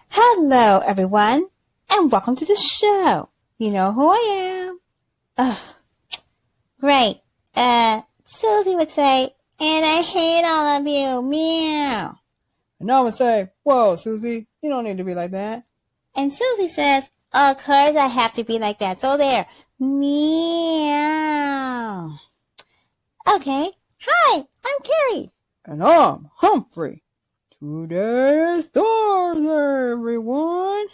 Hello, everyone, and welcome to the show. You know who I am. Great. Susie would say, and I hate all of you. Meow. And I would say, whoa, Susie, you don't need to be like that. And Susie says, of course I have to be like that. So there. Meow. Okay. Hi, I'm Kerrie. And I'm Humphrey. Today's stars, everyone.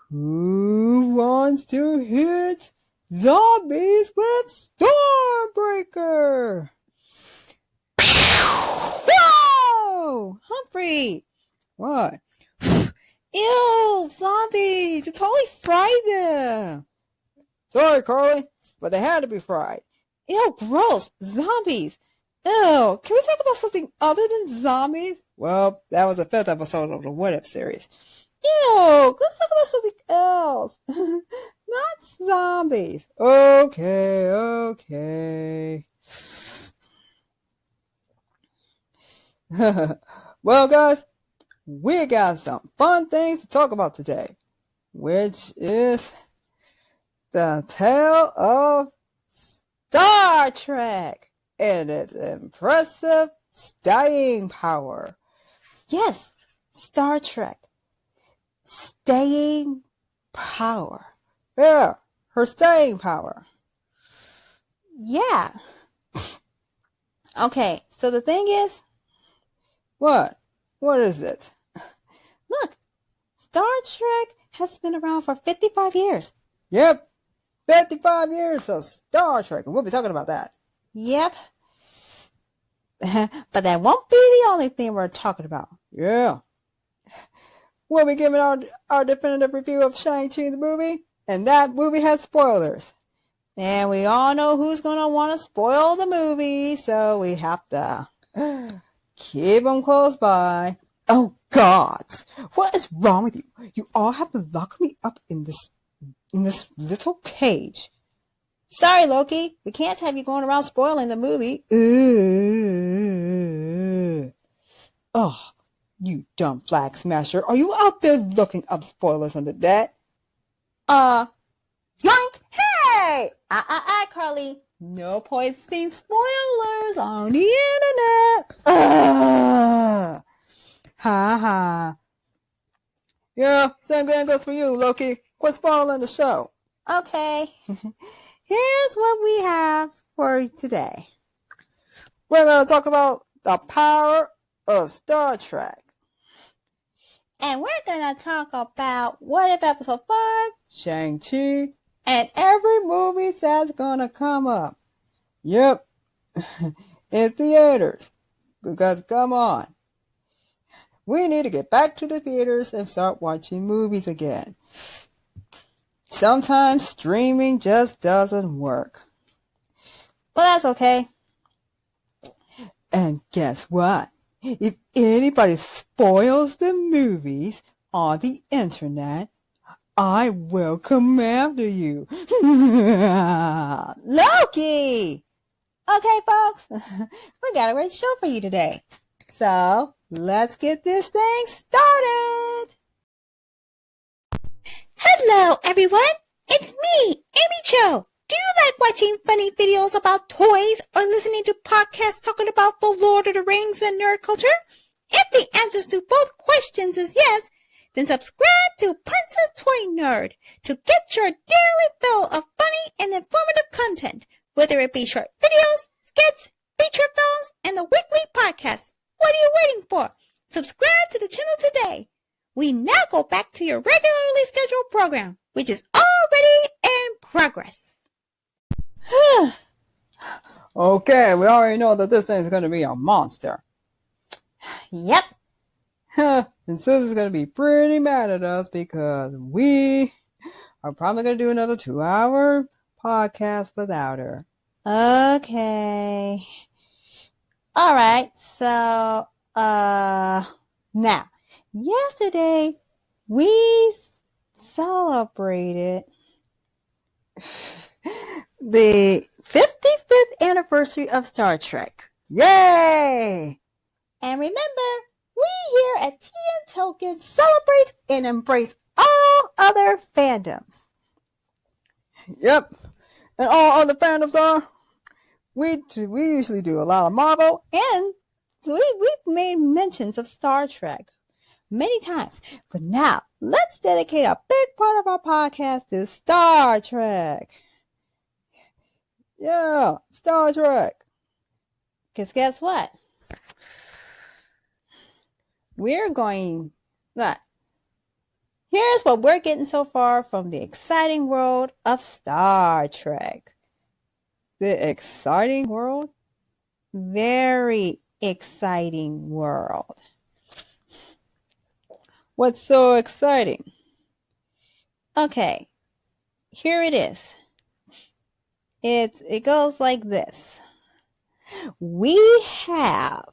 Who wants to hit zombies with Starbreaker? Whoa! Humphrey! What? Ew, zombies! You totally fried them! Sorry, Carly, but they had to be fried. Ew, gross! Zombies! Ew, can we talk about something other than zombies? Well, that was the 5th episode of the What If series. Ew, let's talk about something else. Not zombies. Okay. Well, guys, we got some fun things to talk about today, which is the tale of Star Trek and its impressive staying power. Yes, Star Trek. Staying power. Yeah, her staying power. Yeah. Okay, so the thing is... What? What is it? Look, Star Trek has been around for 55 years. Yep, 55 years of Star Trek, and we'll be talking about that. Yep. But that won't be the only thing we're talking about. Yeah. We'll be giving our definitive review of Shang-Chi the movie, and that movie has spoilers. And we all know who's going to want to spoil the movie, so we have to keep them close by. Oh, gods! What is wrong with you? You all have to lock me up in this little cage. Sorry, Loki. We can't have you going around spoiling the movie. Oh, you dumb flag smasher. Are you out there looking up spoilers under that? Yoink! Hey! Carly. No posting spoilers on the internet. Ha. Yeah, same thing goes for you, Loki. Quit spoiling the show. Okay. Here's what we have for today. We're going to talk about the power of Star Trek. And we're going to talk about What If Episode 5, Shang-Chi, and every movie that's going to come up. Yep, in theaters. Because, come on, we need to get back to the theaters and start watching movies again. Sometimes streaming just doesn't work. Well, that's okay. And guess what? If anybody spoils the movies on the internet, I will come after you. Loki! Okay, folks, we got a great show for you today. So, let's get this thing started. Hello, everyone. It's me, Amy Cho. Do you like watching funny videos about toys or listening to podcasts talking about the Lord of the Rings and nerd culture? If the answers to both questions is yes, then subscribe to Princess.Toy.Nerd to get your daily fill of funny and informative content, whether it be short videos, skits, feature films, and the weekly podcast. What are you waiting for? Subscribe to the channel today. We now go back to your regularly scheduled program, which is already in progress. Okay, we already know that this thing is going to be a monster. Yep. And Susie's going to be pretty mad at us because we are probably going to do another 2-hour podcast without her. Okay. All right. So, now, yesterday we celebrated the 55th anniversary of Star Trek. Yay! And remember, we here at Tea and Token celebrate and embrace all other fandoms. Yep. And all other fandoms are, we usually do a lot of Marvel, and we've made mentions of Star Trek many times. But now, let's dedicate a big part of our podcast to Star Trek. Yeah, Star Trek. Because guess what? Here's what we're getting so far from the exciting world of Star Trek. The exciting world? Very exciting world. What's so exciting? Okay, here it is. It goes like this. We have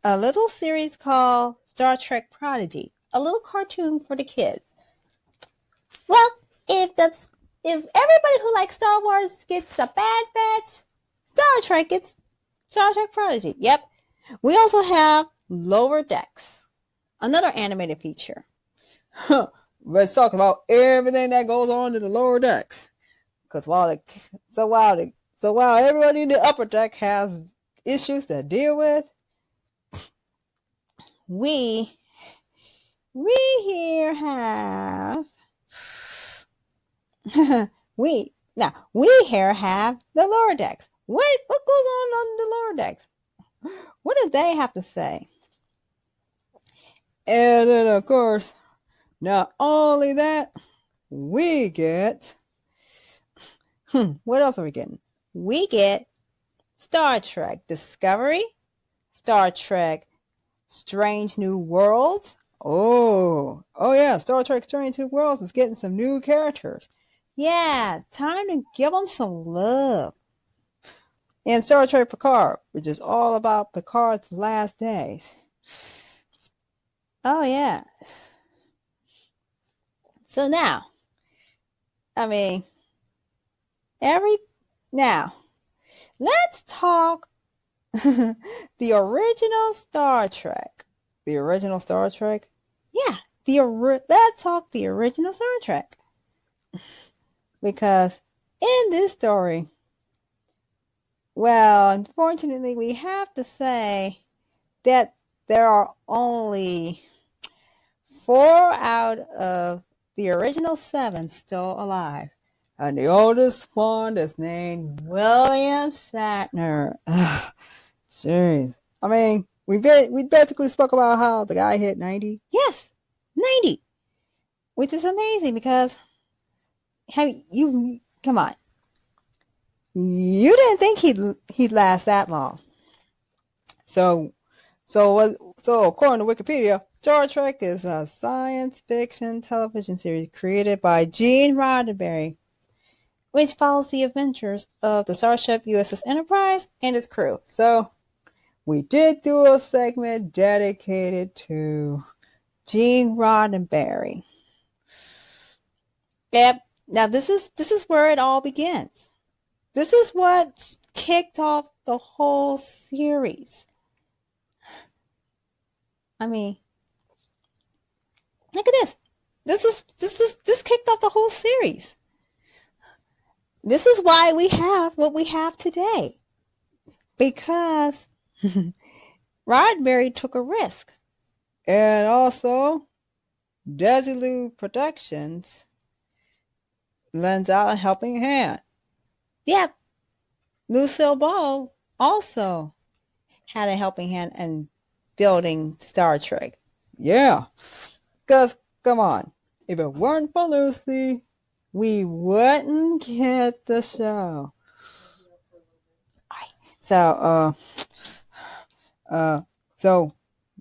a little series called Star Trek Prodigy, a little cartoon for the kids. Well, if everybody who likes Star Wars gets a bad batch, Star Trek gets Star Trek Prodigy. Yep. We also have Lower Decks, another animated feature. Let's talk about everything that goes on in the lower decks. Because while everybody in the upper deck has issues to deal with, we here have we here have the lower decks. What goes on the lower decks? What do they have to say? and then of course, not only that, we get what else are we getting? We get Star Trek Discovery, Star Trek Strange New Worlds. Oh yeah, Star Trek Strange New Worlds is getting some new characters. Yeah, time to give them some love. And Star Trek Picard, which is all about Picard's last days. Oh yeah. So now, let's talk the original Star Trek. The original Star Trek? Yeah, let's talk the original Star Trek. Because in this story, well, unfortunately, we have to say that there are only 4 out of the original 7 still alive. And the oldest one is named William Shatner. Jeez. We basically spoke about how the guy hit 90. Yes, 90. Which is amazing because come on. You didn't think he'd last that long. So according to Wikipedia, Star Trek is a science fiction television series created by Gene Roddenberry, which follows the adventures of the starship USS Enterprise and its crew. So we did do a segment dedicated to Gene Roddenberry. Yep. Now this is where it all begins. This is what kicked off the whole series. Look at this. This kicked off the whole series. This is why we have what we have today. Because Roddenberry took a risk. And also, Desilu Productions lends out a helping hand. Yep. Lucille Ball also had a helping hand in building Star Trek. Yeah. Because, come on, if it weren't for Lucy, we wouldn't get the show. So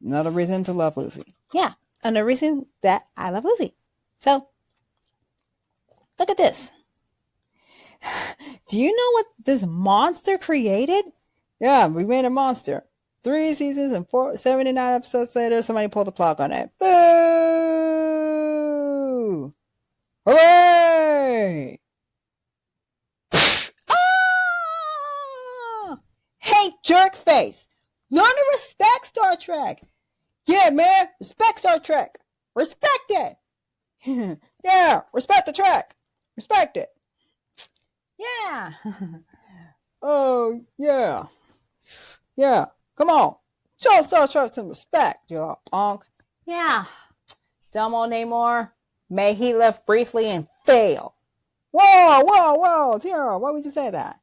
another reason to love Lucy. Yeah, another reason that I love Lucy. So, look at this. Do you know what this monster created? Yeah, we made a monster. 3 seasons and 79 episodes later, somebody pulled the plug on it. Boo! Hooray! Ah! ain't jerk face. Learn to respect Star Trek. Yeah, man, respect Star Trek. Respect it. Yeah, respect the Trek. Respect it. Yeah. Oh, yeah. Yeah, come on. Show Star Trek some respect, you little punk. Yeah. Dumb old Namor. May he live briefly and fail. Whoa, Tara, why would you say that?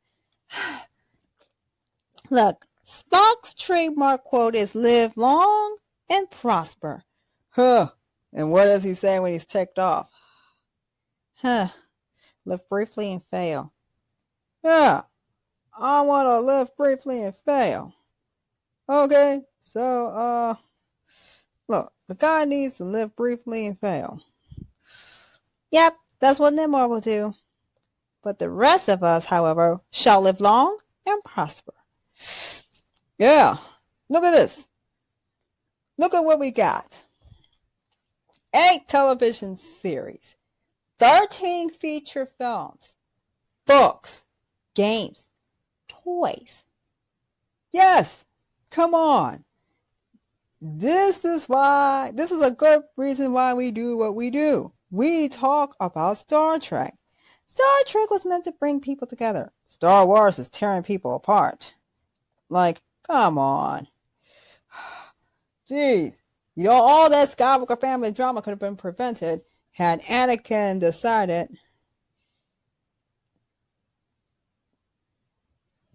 Look, Spock's trademark quote is live long and prosper. Huh. And what does he say when he's ticked off? Huh. Live briefly and fail. Yeah. I want to live briefly and fail. Okay. So, look, the guy needs to live briefly and fail. Yep, that's what Namor will do. But the rest of us, however, shall live long and prosper. Yeah, look at this. Look at what we got. 8 television series, 13 feature films, books, games, toys. Yes, come on. This is a good reason why we do what we do. We talk about Star Trek. Star Trek was meant to bring people together. Star Wars is tearing people apart. Like, come on. Jeez. You know, all that Skywalker family drama could have been prevented had Anakin decided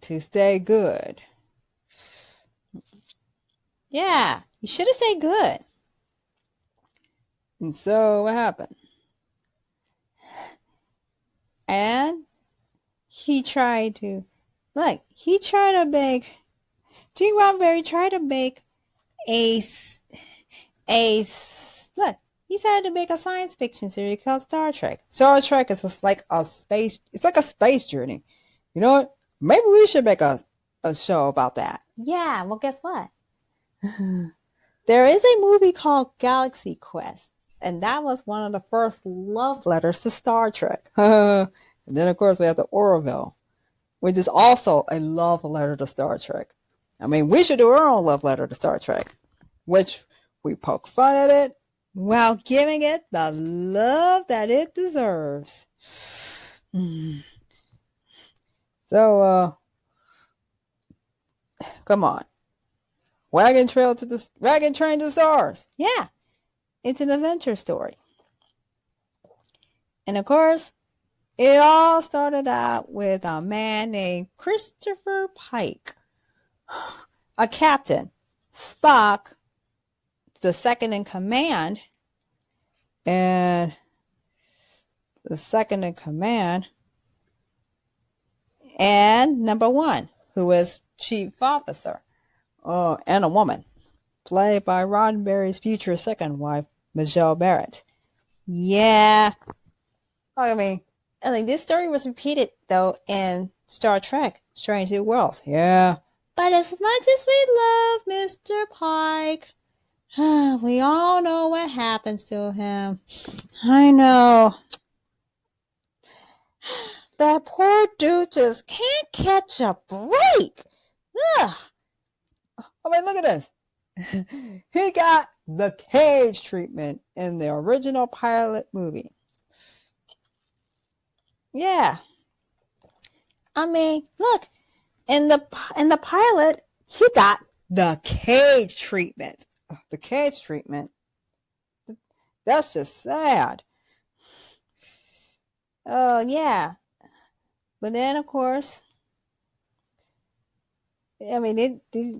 to stay good. Yeah, you should have stayed good. And so what happened? And he tried to make Gene Roddenberry tried to make he tried to make a science fiction series called Star Trek. Star Trek is like a space journey. You know what? Maybe we should make a show about that. Yeah, well, guess what? There is a movie called Galaxy Quest, and that was one of the first love letters to Star Trek. And then, of course, we have the Orville, which is also a love letter to Star Trek. I mean, we should do our own love letter to Star Trek, which we poke fun at it while giving it the love that it deserves. So, come on. Wagon Train to the Stars. Yeah, it's an adventure story. And of course, it all started out with a man named Christopher Pike, a captain, Spock, the second in command, and number 1, who was chief officer, and a woman, played by Roddenberry's future second wife, Michelle Barrett. Yeah. I mean, this story was repeated, though, in Star Trek, Strange New Worlds. Yeah. But as much as we love Mr. Pike, we all know what happens to him. I know. That poor dude just can't catch a break. Ugh. I mean, look at this. He got the cage treatment in the original pilot movie. Yeah. I mean, look, in the pilot, he got the cage treatment. The cage treatment. That's just sad. Oh, yeah. But then, of course, I mean, they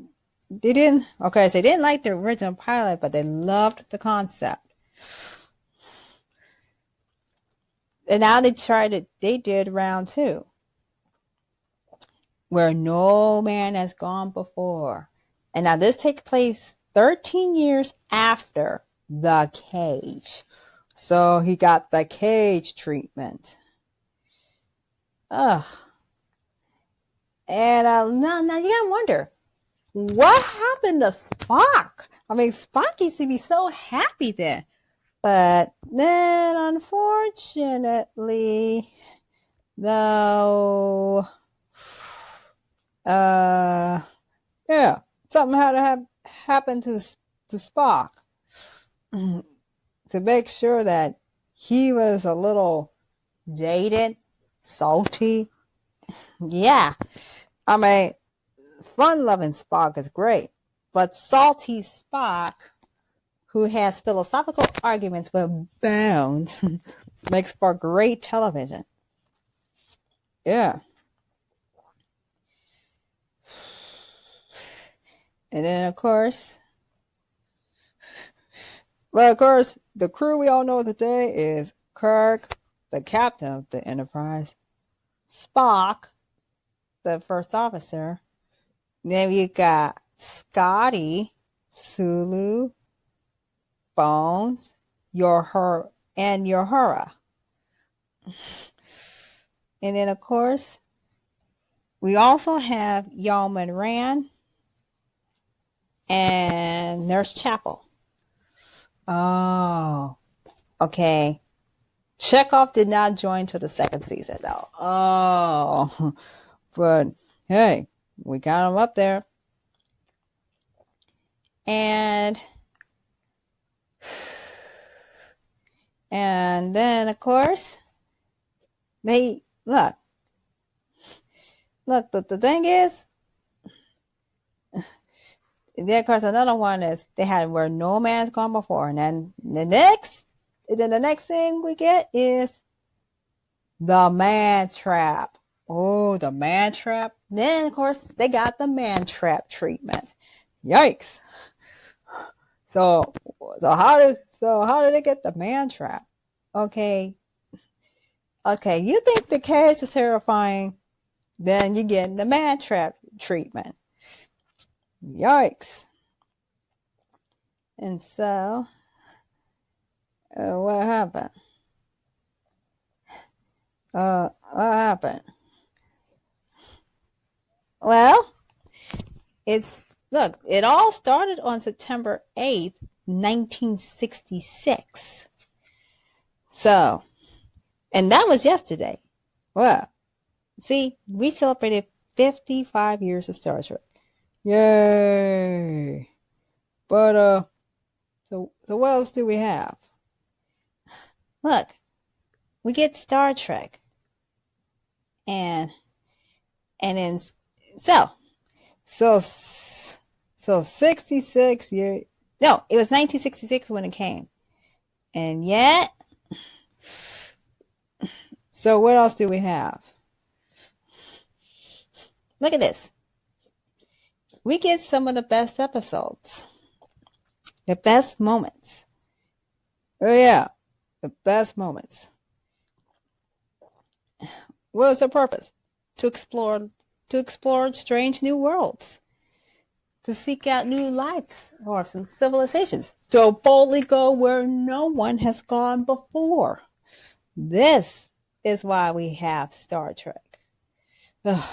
didn't like the original pilot, but they loved the concept. And now they did round 2, where no man has gone before. And now this takes place 13 years after The Cage. So he got the cage treatment. Ugh. And now you gotta wonder, what happened to Spock? I mean, Spock used to be so happy then. But then, unfortunately, though, something had to happen to Spock to make sure that he was a little jaded, salty. Yeah, I mean, fun-loving Spock is great, but salty Spock, who has philosophical arguments with Bones, makes for great television. Yeah. And then, of course, the crew we all know today is Kirk, the captain of the Enterprise, Spock, the first officer. Then you got Scotty, Sulu, Bones, and Uhura. And then, of course, we also have Yeoman Rand and Nurse Chapel. Oh, okay. Chekhov did not join till the second season, though. Oh, but hey, we got him up there. And then, of course, they look. The thing is, then of course another one is they had Where No Man's Gone Before, and then the next thing we get is the Man Trap. Oh, the Man Trap. Then of course they got the Man Trap treatment. Yikes. So how did they get the Man Trap? Okay, you think the cage is terrifying, then you get the Man Trap treatment. Yikes. And so, what happened? What happened? Well, it all started on September 8th, 1966. So, and that was yesterday. Well, see, we celebrated 55 years of Star Trek. Yay! But, so what else do we have? Look, we get Star Trek. And then, so 66 years, no, it was 1966 when it came. And yet, so what else do we have? Look at this. We get some of the best episodes. The best moments. Oh yeah, the best moments. What is the purpose? To explore strange new worlds. To seek out new lives or some civilizations. To boldly go where no one has gone before. This is why we have Star Trek. Ugh.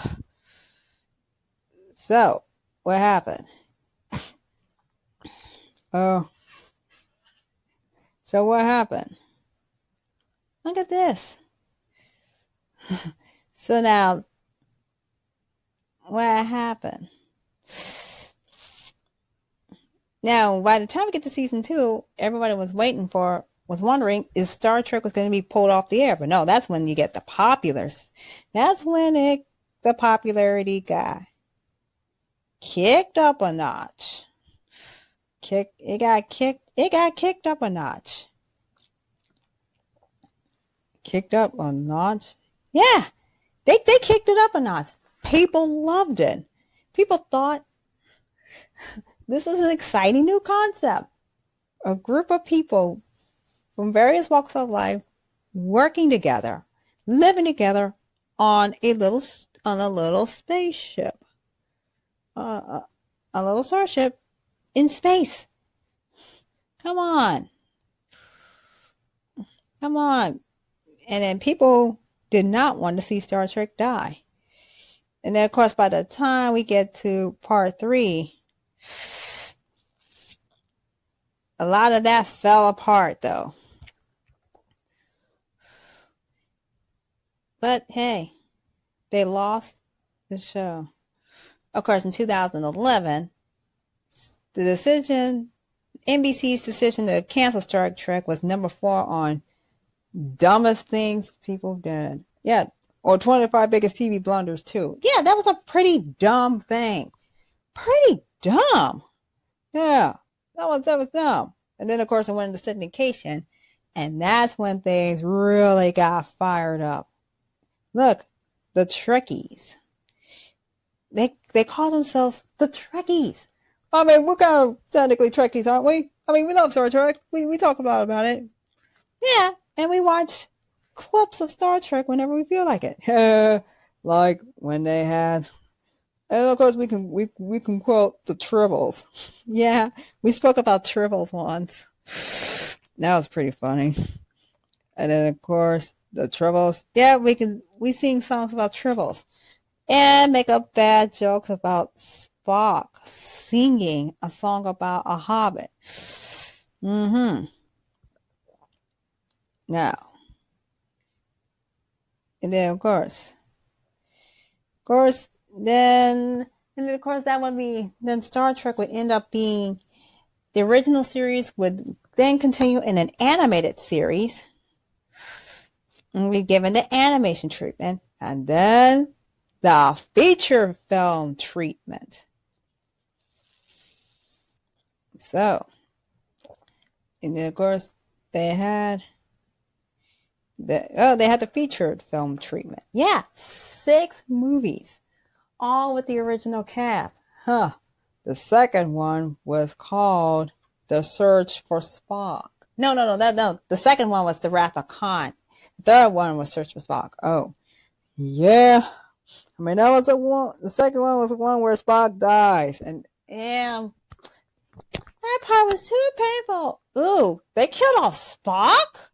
So, what happened? Oh. So what happened? Look at this. So now, what happened? Now, by the time we get to season 2, everybody was wondering, is Star Trek was going to be pulled off the air? But no, that's when you get the populars. That's when the popularity got kicked up a notch. It got kicked up a notch. Kicked up a notch? Yeah, they kicked it up a notch. People loved it. People thought this is an exciting new concept. A group of people from various walks of life working together, living together on a little spaceship, a little starship in space. Come on. And then people did not want to see Star Trek die. And then, of course, by the time we get to part 3, a lot of that fell apart, though. But, hey, they lost the show. Of course, in 2011, NBC's decision to cancel Star Trek was number 4 on dumbest things people did. Yeah, or 25 biggest TV blunders too. Yeah, that was a pretty dumb thing. Pretty dumb. Yeah, that was dumb. And then of course I went into syndication, and that's when things really got fired up. Look, the Trekkies. They call themselves the Trekkies. I mean, we're kind of technically Trekkies, aren't we? I mean, we love Star Trek. We talk a lot about it. Yeah, and we watch clips of Star Trek whenever we feel like it. Like when they had, and of course we can quote the Tribbles. Yeah, we spoke about Tribbles once. That was pretty funny. And then of course the Tribbles. Yeah, we sing songs about Tribbles. And make up bad jokes about Spock singing a song about a hobbit. Now, and then of course, then Star Trek would end up being, the original series would then continue in an animated series, and be given the animation treatment, and then the feature film treatment. So, and then of course they had the featured film treatment. Yeah, 6 movies, all with the original cast. The second one was called The Search for Spock. No. The second one was The Wrath of Khan. The third one was Search for Spock. Oh, yeah. I mean, that was the one. The second one was the one where Spock dies, and that part was too painful. Ooh, they killed off Spock?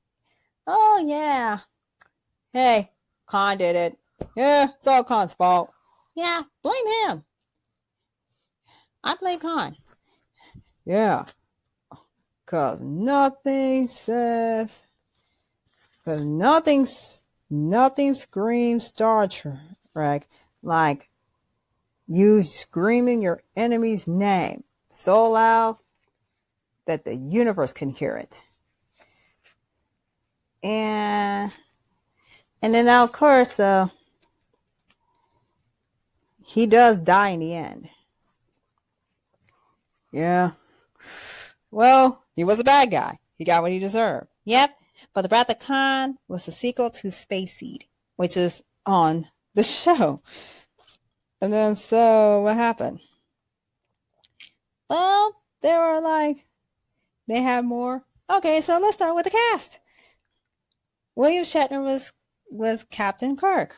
Oh yeah. Hey, Khan did it. Yeah, it's all Khan's fault. Yeah, blame him. I blame Khan. Yeah, cause nothing screams Star Trek like you screaming your enemy's name so loud that the universe can hear it. And then now, of course, he does die in the end. Yeah. Well, he was a bad guy. He got what he deserved. Yep. But The Wrath of Khan was a sequel to Space Seed, which is on the show. And then, so what happened? Well, they had more. Okay, so let's start with the cast. William Shatner was Captain Kirk.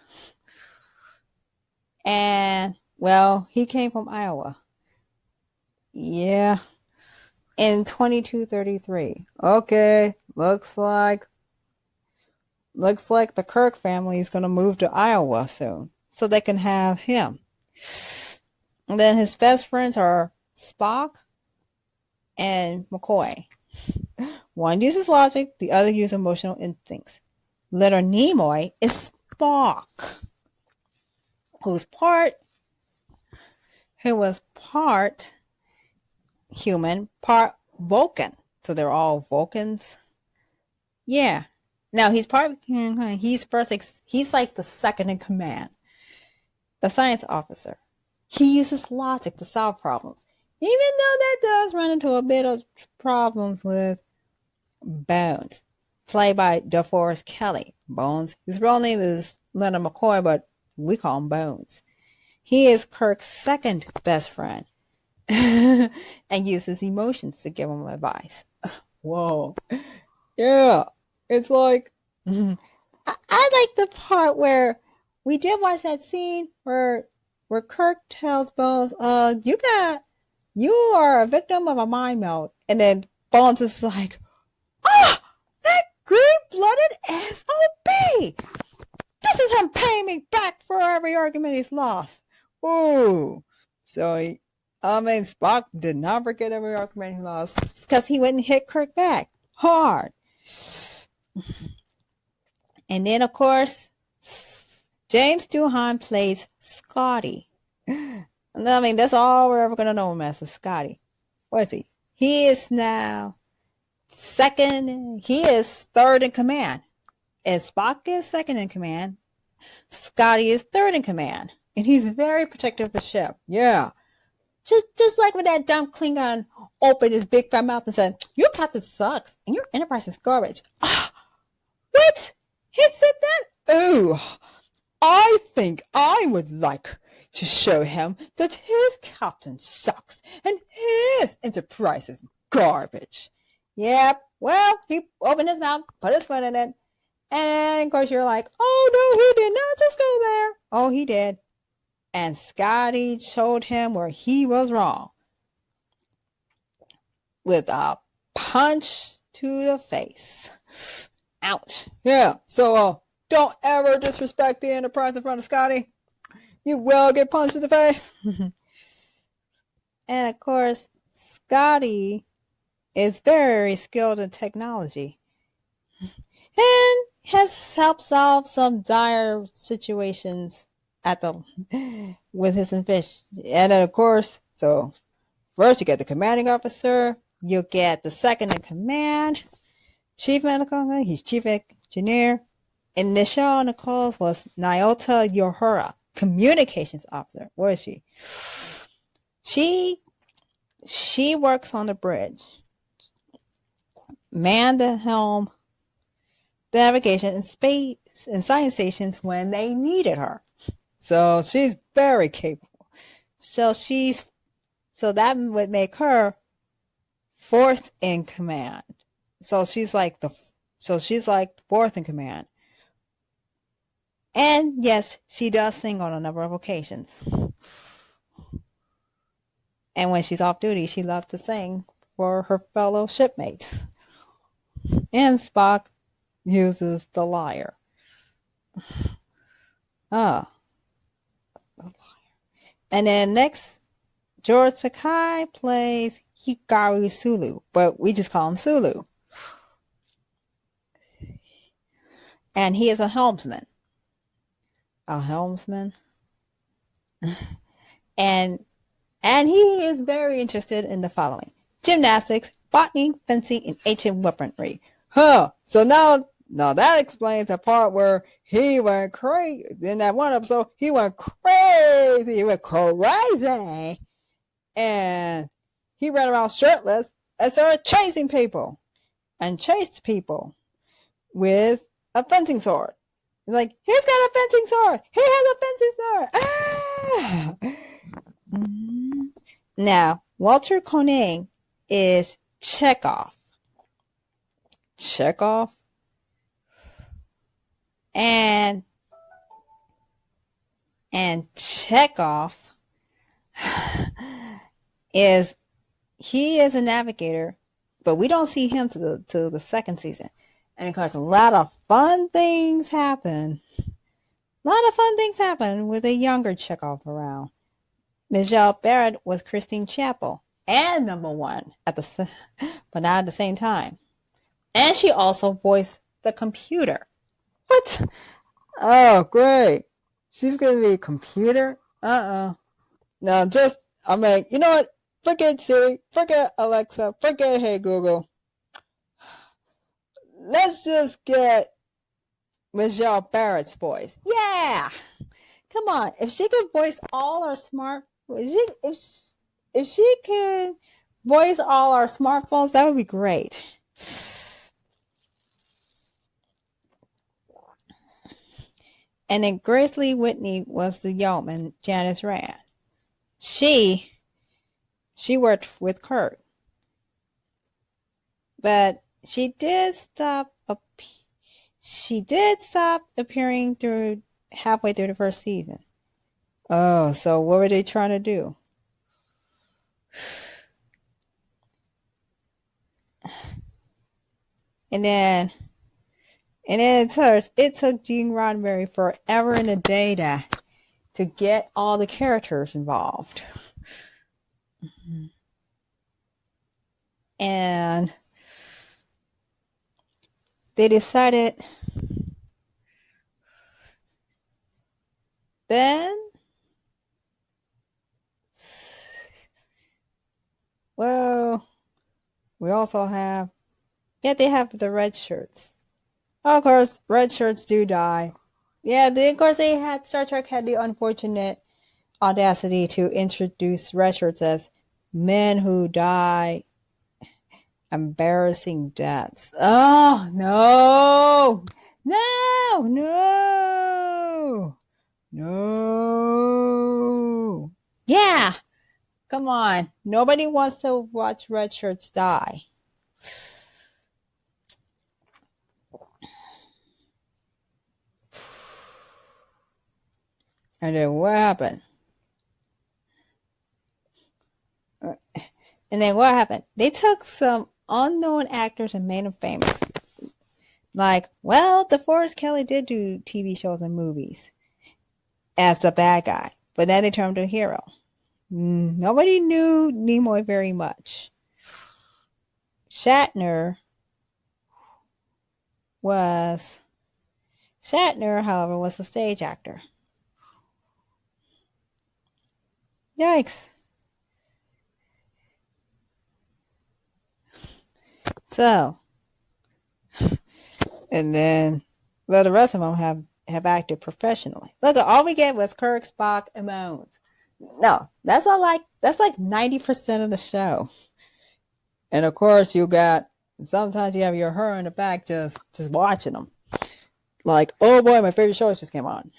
And, well, he came from Iowa. Yeah. In 2233. Okay, looks like the Kirk family is going to move to Iowa soon, so they can have him. And then his best friends are Spock and McCoy. One uses logic, the other uses emotional instincts. Leonard Nimoy is Spock, who was part human, part Vulcan. So they're all Vulcans. Yeah. Now he's like the second in command. The science officer. He uses logic to solve problems. Even though that does run into a bit of problems with Bones, played by DeForest Kelley. Bones. His real name is Leonard McCoy, but we call him Bones. He is Kirk's second best friend and uses emotions to give him advice. Whoa. Yeah. It's like, I like the part where we did watch that scene where Kirk tells Bones, you are a victim of a mind meld. And then Bones is like, that green-blooded SOB! This is him paying me back for every argument he's lost. Ooh. So, Spock did not forget every argument he lost because he wouldn't hit Kirk back hard. And then, of course, James Doohan plays Scotty. That's all we're ever going to know him as, is Scotty. what is he? He is now he is third in command. And Spock is second in command. Scotty is third in command. And he's very protective of the ship. Yeah. Just like when that dumb Klingon opened his big fat mouth and said, "Your captain sucks and your Enterprise is garbage." What? He said that? Oh, I think I would like to show him that his captain sucks and his Enterprise is garbage. Yep. Well, he opened his mouth, put his foot in it, and then, of course, you're like, "Oh, no, he did not just go there." Oh, he did. And Scotty showed him where he was wrong with a punch to the face. Ouch. Yeah, so don't ever disrespect the Enterprise in front of Scotty. You will get punched in the face. And, of course, Scotty is very skilled in technology and has helped solve some dire situations with his fish. And then, of course, so first you get the commanding officer, you get the second in command, chief medical, he's chief engineer, and Nichelle Nichols was Nyota Yohara, communications officer. Where is she? She works on the bridge, man the helm, the navigation, and space and science stations when they needed her. So she's very capable. So that would make her fourth in command. So she's like fourth in command. And yes, she does sing on a number of occasions. And when she's off duty, she loves to sing for her fellow shipmates. And Spock uses the lyre. And then next, George Takei plays Hikaru Sulu, but we just call him Sulu. And he is a helmsman. And he is very interested in the following: gymnastics, botany, fencing, and ancient weaponry. So now that explains the part where he went crazy. In that one episode, he went crazy. And he ran around shirtless and started chasing people. And chased people with a fencing sword. He's like, he's got a fencing sword. He has a fencing sword. Now, Walter Koenig is Chekhov. And Chekhov is a navigator, but we don't see him to the second season. And of course, a lot of fun things happen with a younger Chekhov around. Michelle Barrett was Christine Chappell and number one but not at the same time. And she also voiced the computer. What? Oh, great. She's going to be a computer? No, you know what? Forget Siri, forget Alexa, forget Hey Google. Let's just get Michelle Barrett's voice. Yeah! Come on, if she could voice all our if she could voice all our smartphones, that would be great. And then Grace Lee Whitney was the yeoman Janice Rand. She worked with Kirk. But she did stop appearing halfway through the first season. Oh, so what were they trying to do? And then it took Gene Roddenberry forever and a day to get all the characters involved. And they decided then, well, we also have, they have the red shirts. Of course, red shirts do die. Yeah, of course, Star Trek had the unfortunate audacity to introduce red shirts as men who die embarrassing deaths. Oh, no! No! No! No! Yeah! Come on. Nobody wants to watch red shirts die. And then what happened? They took some unknown actors and made them famous. Like, well, DeForest Kelley did do TV shows and movies as the bad guy, but then they turned him to a hero. Nobody knew Nimoy very much. Shatner, however, was a stage actor. Yikes. So, and then, well, the rest of them have acted professionally. Look, all we get was Kirk, Spock, and Bones. No, that's like 90% of the show. And of course, sometimes you have her in the back just watching them. Like, oh boy, my favorite show just came on.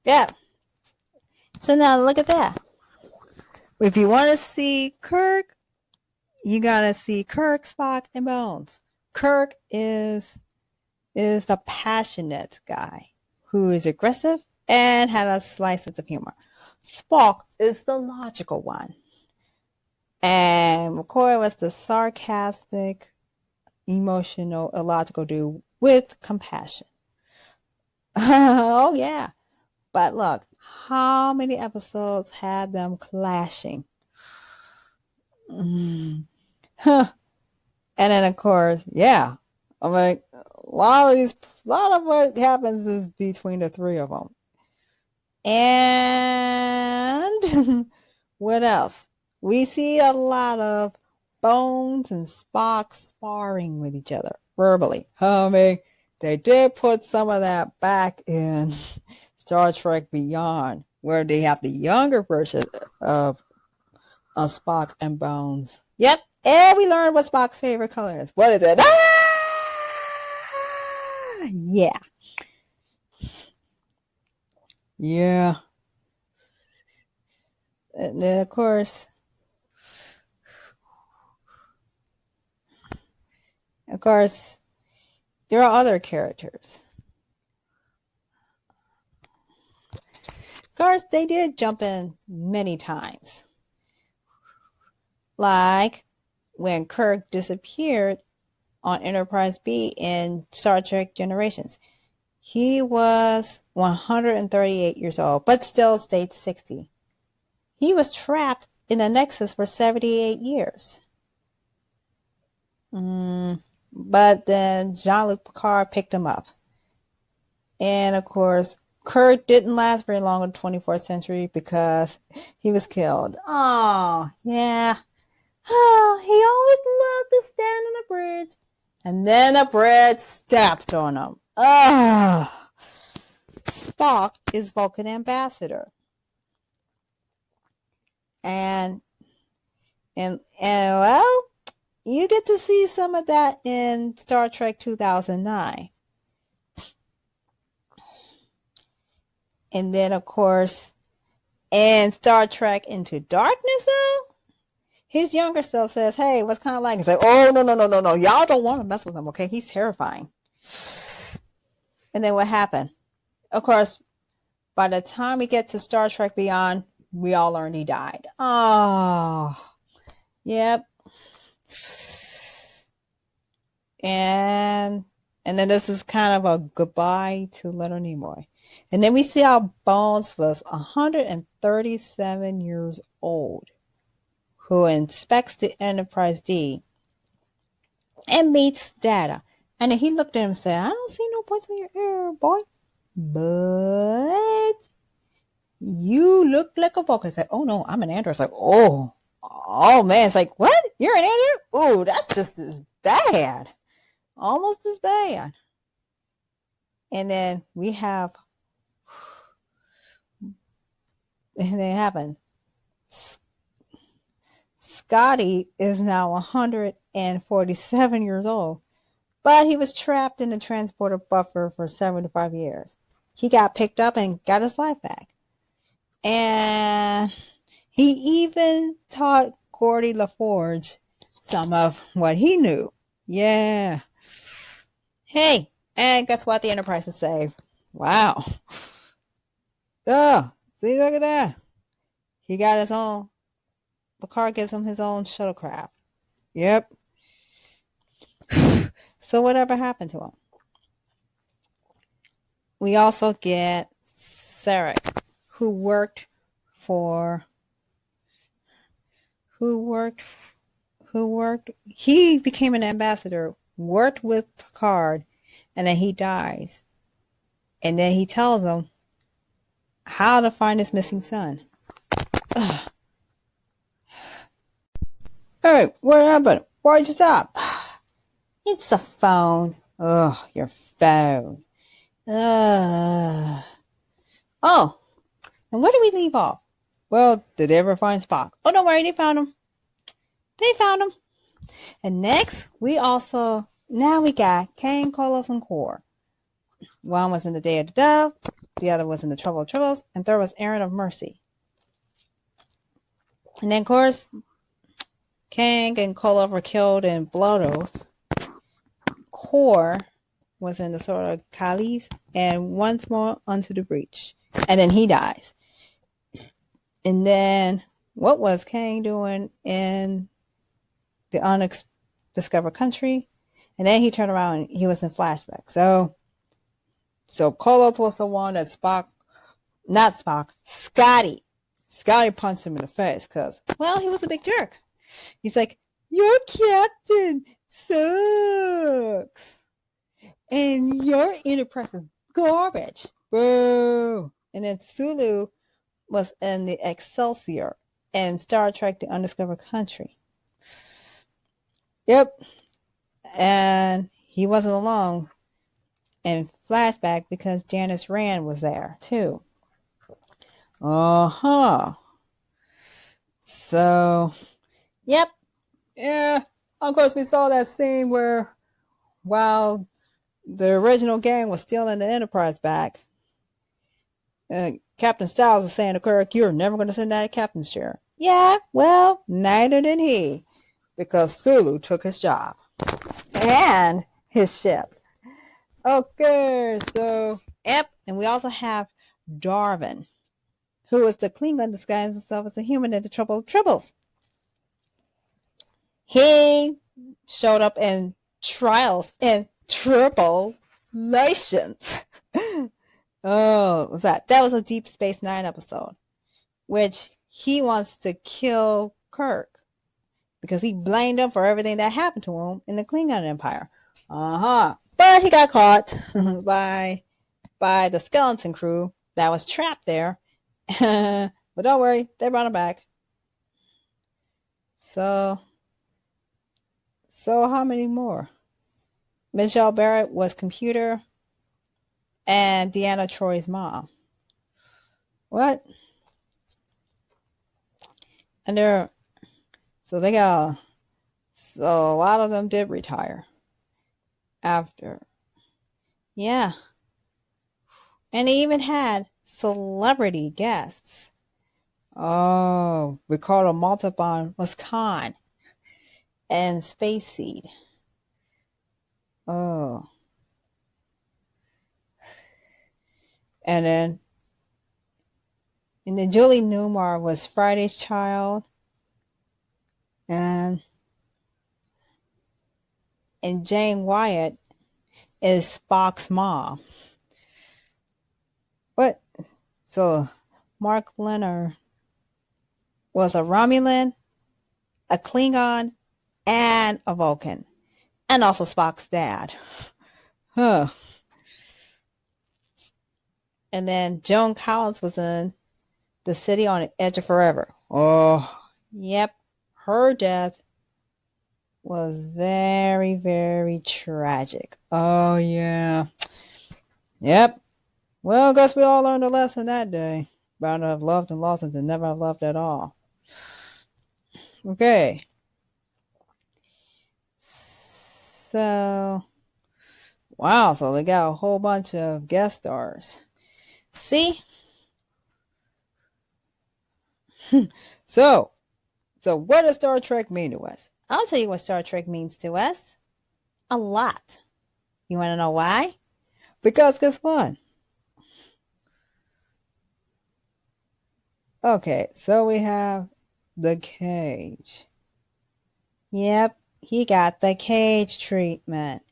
Yeah. So now look at that. If you want to see Kirk, you gotta see Kirk, Spock, and Bones. Kirk is the passionate guy who is aggressive and had a slight sense of humor. Spock is the logical one. And McCoy was the sarcastic, emotional, illogical dude with compassion. Oh, yeah. But look, how many episodes had them clashing? And then, of course, yeah. I'm like, a lot of what happens is between the three of them. And what else? We see a lot of Bones and Spock sparring with each other verbally. I mean, they did put some of that back in Star Trek Beyond, where they have the younger version of Spock and Bones. Yep, and we learned what Spock's favorite color is. What is it? Yeah. Yeah. And then, of course, there are other characters. Of course, they did jump in many times. Like when Kirk disappeared on Enterprise B in Star Trek Generations. He was 138 years old, but still stayed 60. He was trapped in the Nexus for 78 years. But then Jean-Luc Picard picked him up. And of course, Kirk didn't last very long in the 24th century because he was killed. Oh, yeah. Oh, he always loved to stand on a bridge. And then a bridge stepped on him. Oh. Spock is Vulcan ambassador. And well, you get to see some of that in Star Trek 2009. And then, of course, in Star Trek Into Darkness, though, his younger self says, hey, what's kind of like? He's like, oh, no. Y'all don't want to mess with him, okay? He's terrifying. And then what happened? Of course, by the time we get to Star Trek Beyond, we all learned he died. Oh, yep. And then this is kind of a goodbye to Leonard Nimoy. And then we see how Bones was 137 years old, who inspects the Enterprise D and meets Data. And then he looked at him and said, I don't see no points in your ear, boy. But you look like a Vulcan. It's like, oh no, I'm an android. It's like, oh, Oh man, it's like, what? You're an android? Ooh, that's just as bad. Almost as bad. And then we have, and then it happened. Scotty is now 147 years old, but he was trapped in the transporter buffer for 75 years. He got picked up and got his life back. And he even taught Geordi LaForge some of what he knew. Yeah. Hey, and guess what? The Enterprise is saved. Wow. Oh, see, look at that. He got his own. Picard gives him his own shuttlecraft. Yep. So whatever happened to him? We also get Sarek, he became an ambassador, worked with Picard, and then he dies. And then he tells him how to find his missing son. Ugh. Hey, what happened? Why'd you stop? It's the phone. Ugh, your phone. Oh, and where did we leave off? Well, did they ever find Spock? Oh, don't worry, they found him. And next, now we got Kane, Kolos, and Kor. One was in the Day of the Dove, the other was in the Trouble of Troubles, and third was Errand of Mercy. And then, of course, Kang and Koloff were killed in Blodos. Kor was in the Sword of Kalis, and once more onto the breach. And then he dies. And then, what was Kang doing in the undiscovered country? And then he turned around and he was in flashback. So Koloff was the one that Scotty punched him in the face because, well, he was a big jerk. He's like, your captain sucks. And your Enterprise is garbage. Boo. And then Sulu was in the Excelsior and Star Trek The Undiscovered Country. Yep. And he wasn't alone in flashback because Janice Rand was there too. Uh-huh. So, yep. Yeah. Of course, we saw that scene where while the original gang was stealing the Enterprise back, Captain Styles was saying to Kirk, you're never going to send that captain's chair. Yeah, well, neither did he, because Sulu took his job and his ship. Okay, so, yep, and we also have Darwin, who is the Klingon disguising himself as a human in the Trouble of Troubles. He showed up in Trials and Tribulations. Oh, was that was a Deep Space Nine episode, which he wants to kill Kirk because he blamed him for everything that happened to him in the Klingon Empire. But he got caught by the skeleton crew that was trapped there. But don't worry, they brought him back. So how many more? Michelle Barrett was Computer and Deanna Troy's mom. What? And a lot of them did retire after. Yeah. And they even had celebrity guests. Oh, Ricardo Montalban was Khan and Space Seed. Oh. And then Julie Newmar was Friday's Child. And Jane Wyatt is Spock's mom. What? So Mark Leonard was a Romulan, a Klingon, and a Vulcan. And also Spock's dad. Huh. And then Joan Collins was in The City on the Edge of Forever. Oh, yep. her death was very, very tragic. Oh, yeah. Yep. Well, I guess we all learned a lesson that day. About to have loved and lost and to never have loved at all. Okay. So, wow. So they got a whole bunch of guest stars. See? So what does Star Trek mean to us? I'll tell you what Star Trek means to us. A lot. You want to know why? Because guess what? Okay, so we have the cage. Yep, he got the cage treatment.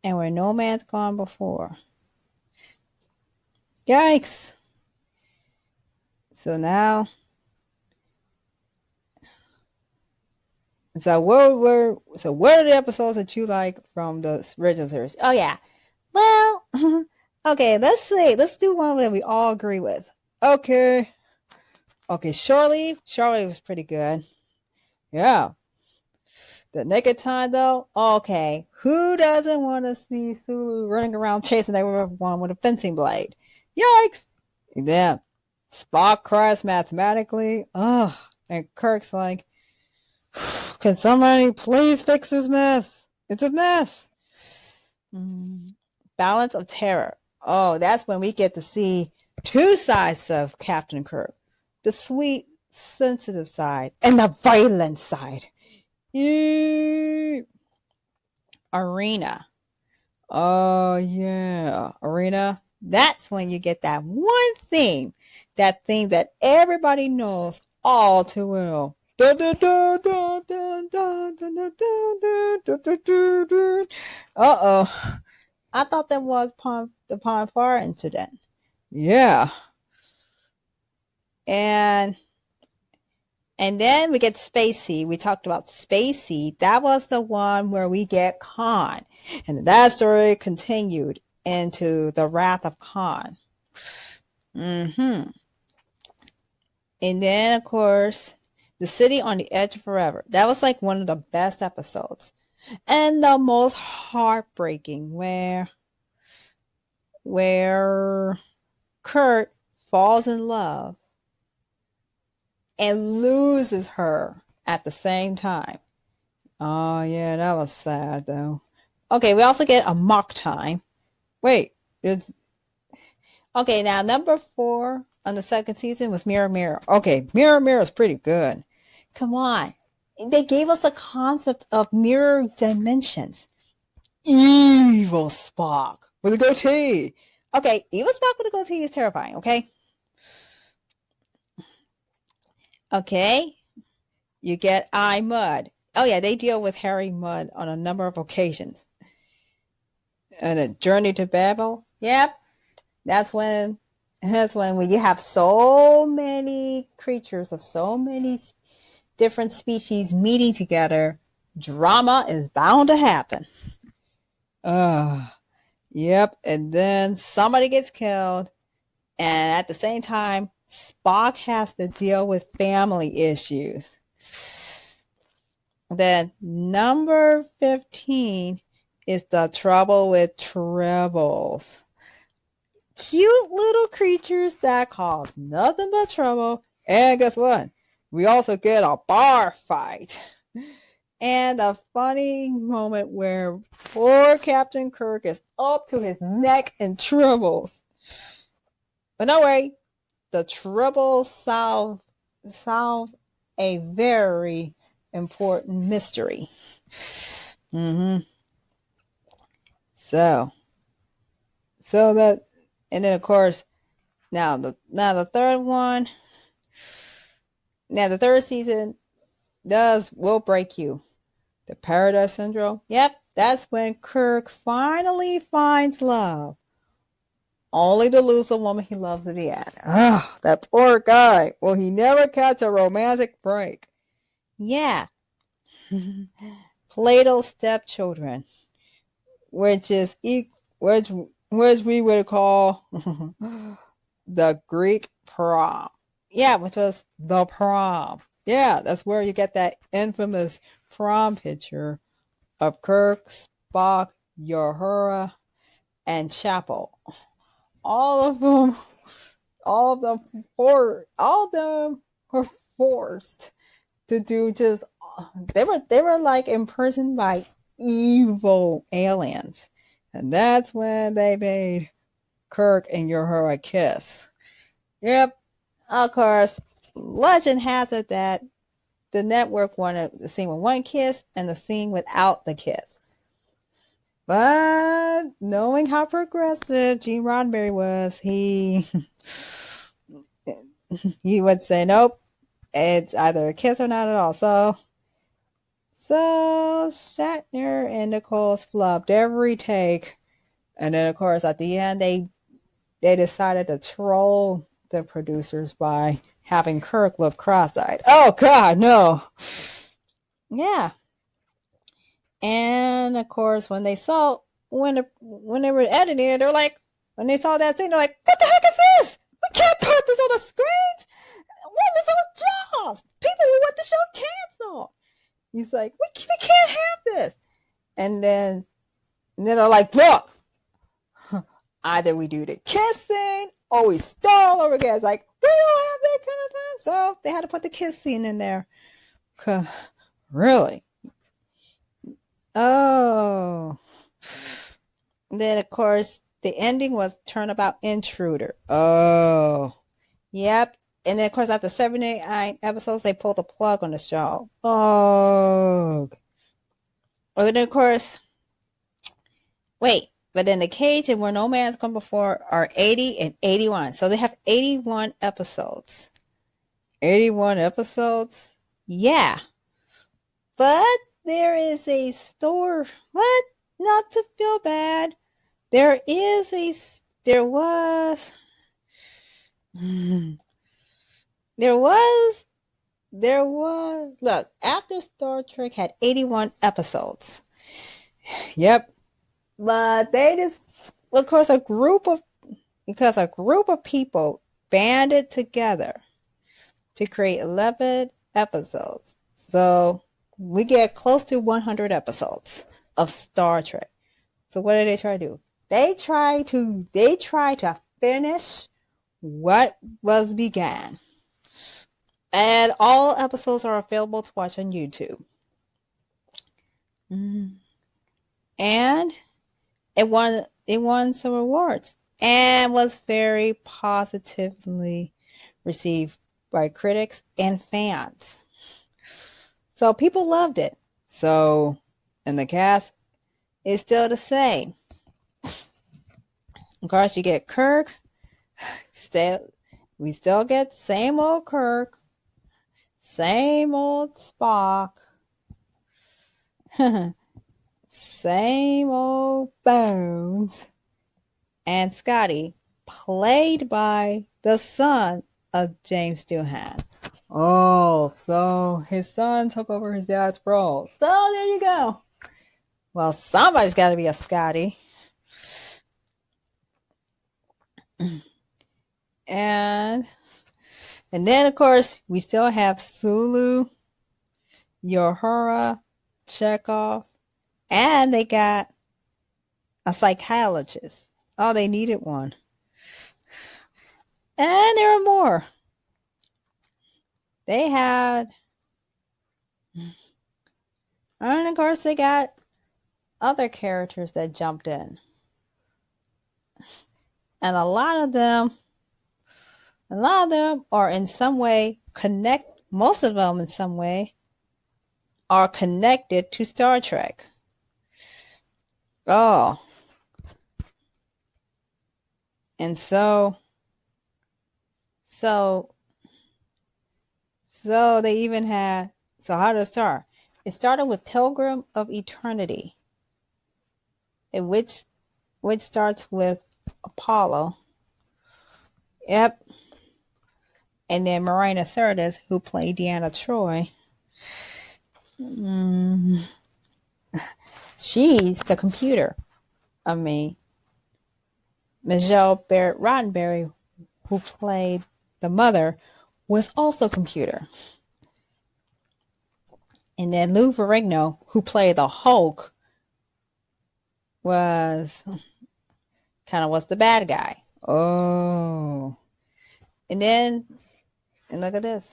And where no man's gone before. Yikes. So now, what are the episodes that you like from the original series? Oh yeah. Well, okay, let's see. Let's do one that we all agree with. Okay, Shirley was pretty good. Yeah. The naked time though, okay. Who doesn't want to see Sulu running around chasing everyone with a fencing blade? Yikes! And then Spock cries mathematically. Ugh. And Kirk's like, can somebody please fix this mess? It's a mess. Balance of terror. Oh, that's when we get to see two sides of Captain Kirk. The sweet, sensitive side and the violent side. Arena. Oh, yeah. Arena. That's when you get that one theme. That theme that everybody knows all too well. Uh-oh. I thought that was the Pond Fire incident. Yeah. And then we get Spacey. We talked about Spacey. That was the one where we get Khan. And that story continued into the Wrath of Khan. And then, of course, The City on the Edge of Forever. That was like one of the best episodes. And the most heartbreaking where Kurt falls in love and loses her at the same time. Oh, yeah, that was sad, though. Okay, we also get a mock time. Wait, okay, now number 4 on the second season was Mirror Mirror. Okay, Mirror Mirror is pretty good. Come on. They gave us the concept of mirror dimensions. Evil Spock with a goatee. Okay, evil Spock with a goatee is terrifying, okay? Okay, you get I Mudd. Oh yeah, they deal with Harry Mudd on a number of occasions. And a Journey to Babel. Yep, that's when you have so many creatures of so many different species meeting together, drama is bound to happen. Yep, and then somebody gets killed, and at the same time, Spock has to deal with family issues. Then number 15 is The Trouble with Tribbles. Cute little creatures that cause nothing but trouble. And guess what? We also get a bar fight. And a funny moment where poor Captain Kirk is up to his neck in troubles. But no way. The Tribbles solve a very important mystery. So that, and then of course, now the third one, now the third season will break you. The Paradise Syndrome. Yep, that's when Kirk finally finds love. Only to lose the woman he loves at the end. Ugh, that poor guy. Will he never catch a romantic break? Yeah. Plato's stepchildren, which we would call the Greek prom. Yeah, which was the prom. Yeah, that's where you get that infamous prom picture of Kirk, Spock, Uhura, and Chapel. All of them, all of them were forced to do just. They were like imprisoned by evil aliens, and that's when they made Kirk and Uhura kiss. Yep, of course. Legend has it that the network wanted the scene with one kiss and the scene without the kiss. But knowing how progressive Gene Roddenberry was, he would say, nope, it's either a kiss or not at all. So Shatner and Nichols flubbed every take. And then, of course, at the end, they decided to troll the producers by having Kirk look cross-eyed. Oh, God, no. Yeah. And, of course, when they were editing it, they're like, when they saw that scene, they're like, what the heck is this? We can't put this on the screen. What is our jobs? People will want the show canceled. He's like, we can't have this. And then they're like, look, either we do the kissing or we start all over again. It's like, we don't have that kind of time. So they had to put the kiss scene in there. Really? Oh. And then, of course, the ending was Turnabout Intruder. Oh. Yep. And then, of course, after 78 episodes, they pulled the plug on the show. Oh. And then, of course, but in The Cage and Where No Man's Gone Before are 80 and 81. So they have 81 episodes. 81 episodes? Yeah. But there is a story. What? Not to feel bad. There was, look, after Star Trek had 81 episodes. Yep. But they just, of course, a group of people banded together to create 11 episodes. So we get close to 100 episodes of Star Trek. So what did they try to do? They try to finish what was began. And all episodes are available to watch on YouTube. And it won some awards and was very positively received by critics and fans. So people loved it. So, and the cast is still the same. Of course, you get Kirk. We still get same old Kirk, same old Spock, same old Bones, and Scotty, played by the son of James Doohan. Oh, so his son took over his dad's role. So there you go. Well, somebody's got to be a Scotty. And then, of course, we still have Sulu, Uhura, Chekhov, and they got a psychologist. Oh, they needed one. And there are more. They had, and of course, they got other characters that jumped in. And a lot of them are in some way most of them in some way are connected to Star Trek. Oh. And so they even had, so how did it start? It started with Pilgrim of Eternity, which starts with Apollo. Yep. And then Marina Sirtis, who played Deanna Troi. She's the computer. Michelle Barrett Roddenberry, who played the mother, was also computer. And then Lou Ferrigno, who played the Hulk, was the bad guy. Oh. And look at this.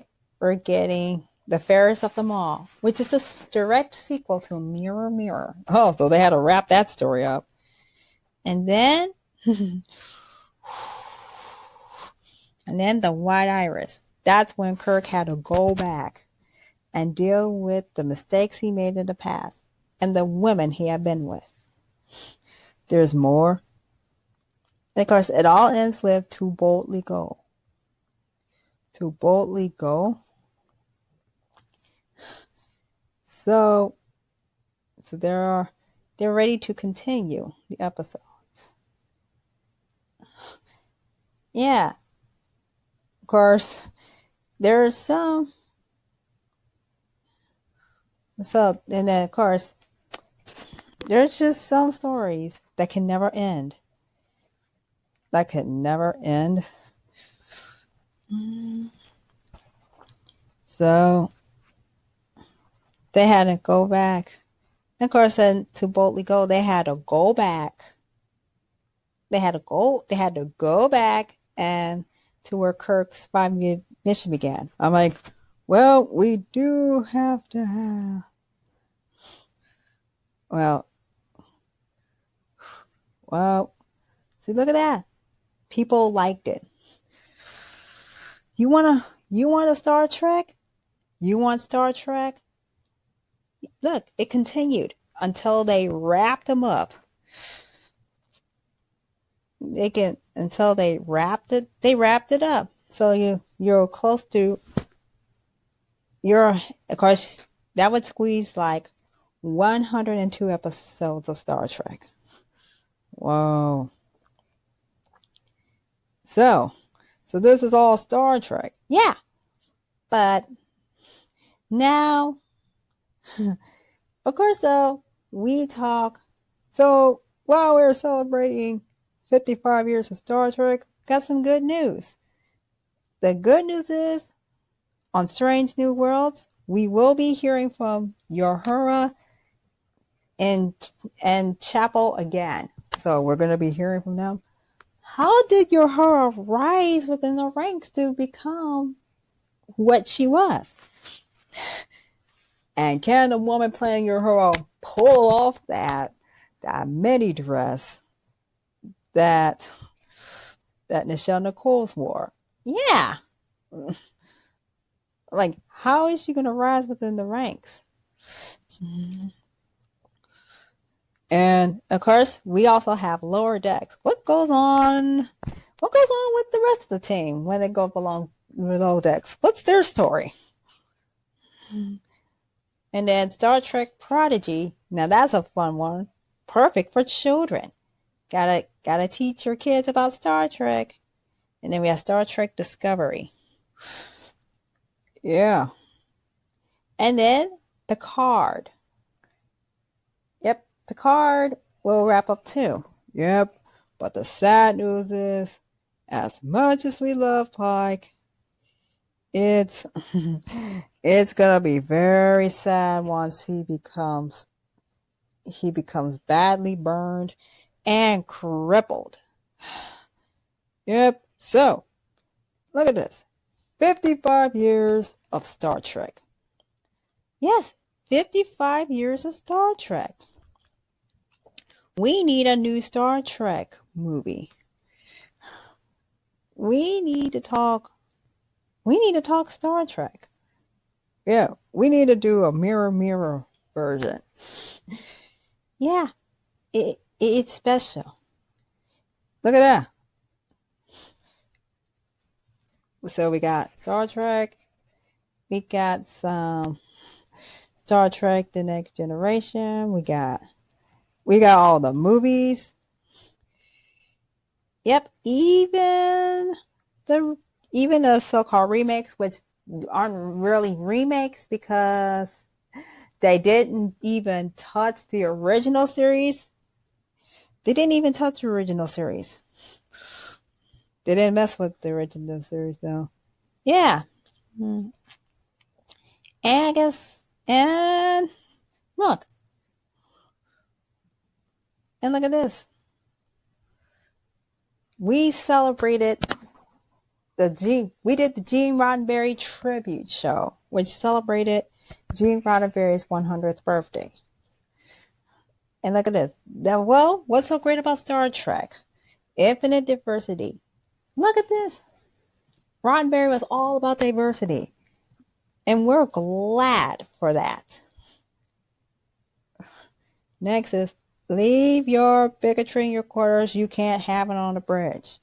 We're getting The Fairest of Them All, which is a direct sequel to Mirror Mirror. Oh, so they had to wrap that story up. And then The White Iris. That's when Kirk had to go back and deal with the mistakes he made in the past and the women he had been with. There's more. And of course, it all ends with To Boldly Go. To Boldly Go. So they're ready to continue the episodes. Yeah. Of course, there's some. So, and then of course, there's just some stories that can never end. That could never end. So they had to go back. And of course, then To Boldly Go, they had to go back. They had to go back and to where Kirk's 5-year mission began. I'm like, well, we do have to have. Well, see, look at that. People liked it. You want a Star Trek? You want Star Trek? Look, it continued until they wrapped them up. Until they wrapped it up. So you're close to, of course, that would squeeze like 102 episodes of Star Trek. Whoa. So this is all Star Trek. Yeah. But now, of course, though, we talk. So while we're celebrating 55 years of Star Trek, got some good news. The good news is, on Strange New Worlds, we will be hearing from Uhura and Chapel again. So we're going to be hearing from them. How did Uhura rise within the ranks to become what she was? And can the woman playing Uhura pull off that mini dress that Nichelle Nichols wore? Yeah. Like, how is she going to rise within the ranks? And of course, we also have Lower Decks. What goes on with the rest of the team when they go along with Lower Decks? What's their story? And then Star Trek Prodigy. Now that's a fun one. Perfect for children. Gotta teach your kids about Star Trek. And then we have Star Trek Discovery. Yeah. And then Picard. Yep, Picard will wrap up too. Yep. But the sad news is, as much as we love Pike, it's gonna be very sad once he becomes badly burned and crippled. Yep. So, look at this. 55 years of Star Trek. Yes, 55 years of Star Trek. We need a new Star Trek movie. We need to talk Star Trek. Yeah, we need to do a mirror version. Yeah, it's special. Look at that. So we got Star Trek. We got some Star Trek The Next Generation. We got all the movies. Yep, even the so-called remakes, which aren't really remakes because they didn't even touch the original series. They didn't even touch the original series. They didn't mess with the original series, though. Yeah. And I guess And look. And look at this. We celebrated we did the Gene Roddenberry tribute show, which celebrated Gene Roddenberry's 100th birthday. And look at this. Now, well, what's so great about Star Trek? Infinite diversity. Look at this. Roddenberry was all about diversity. And we're glad for that. Next is, leave your bigotry in your quarters. You can't have it on the bridge.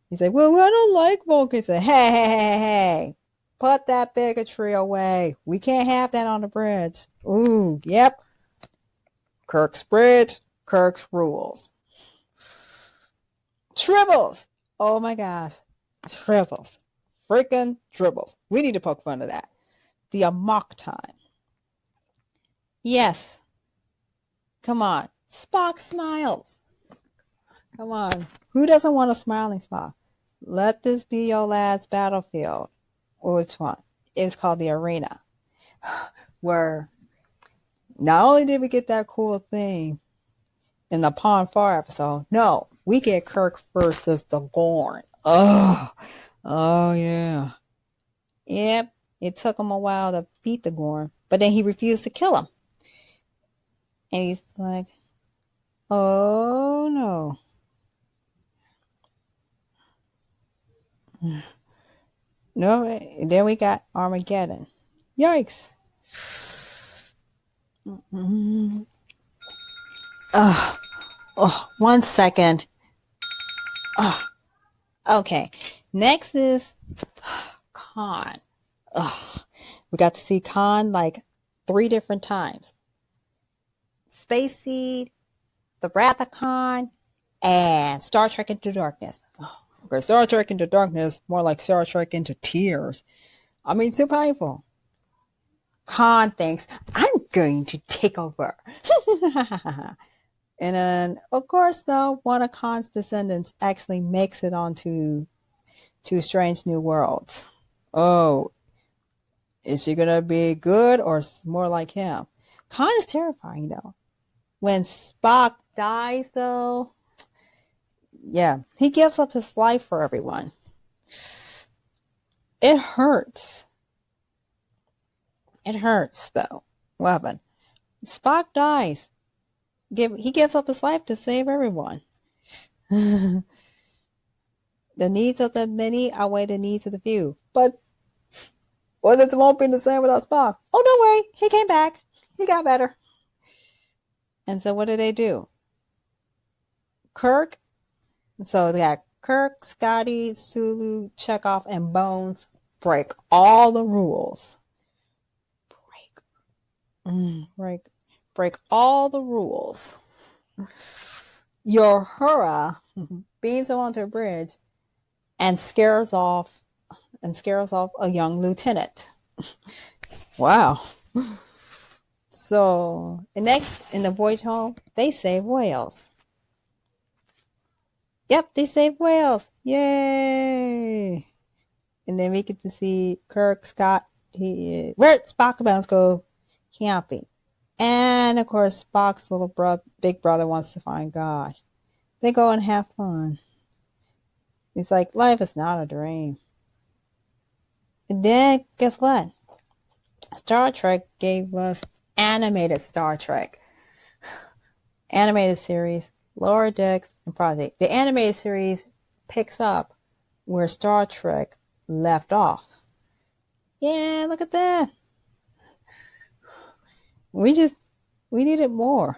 He's like, well, I don't like Vulcans. Hey, hey, hey, hey. Put that bigotry away. We can't have that on the bridge. Ooh, yep. Kirk's bridge, Kirk's rules. Tribbles. Oh my gosh. Tribbles. Freaking tribbles. We need to poke fun of that. The amok time. Yes. Come on. Spock smiles. Come on. Who doesn't want a smiling Spock? Let this be your last battlefield. Which one? It's called the arena. Where not only did we get that cool thing in the Pon Farr episode, no, we get Kirk versus the Gorn. Oh yeah. Yep, it took him a while to beat the Gorn, but then he refused to kill him. And he's like, oh no. No, and then we got Armageddon. Yikes. One second. Okay. Next is Khan. We got to see Khan like 3 different times. Space Seed, The Wrath of Khan, and Star Trek Into Darkness. Okay, Star Trek Into Darkness, more like Star Trek Into Tears. I mean, too painful. Khan thinks, I'm going to take over. And then, of course, though, one of Khan's descendants actually makes it onto Strange New Worlds. Oh, is she going to be good or more like him? Khan is terrifying, though. When Spock dies, though, yeah, he gives up his life for everyone. It hurts. It hurts, though. What happened? Spock dies. He gives up his life to save everyone. The needs of the many outweigh the needs of the few. But what if it won't be the same without Spock? Oh, don't worry. He came back. He got better. And so what do? Kirk. So they got Kirk, Scotty, Sulu, Chekhov, and Bones break all the rules. Break all the rules. Uhura beams him onto a bridge and scares off a young lieutenant. Wow. So next in the voyage home, they save whales. Yep, they save whales. Yay! And then we get to see Kirk, Scott, where Spock and Bones go camping. And of course, Spock's big brother wants to find God. They go and have fun. It's like, life is not a dream. And then, guess what? Star Trek gave us animated Star Trek. Animated series, Lower Decks, and Project. The animated series picks up where Star Trek left off. Yeah, look at that. We needed more.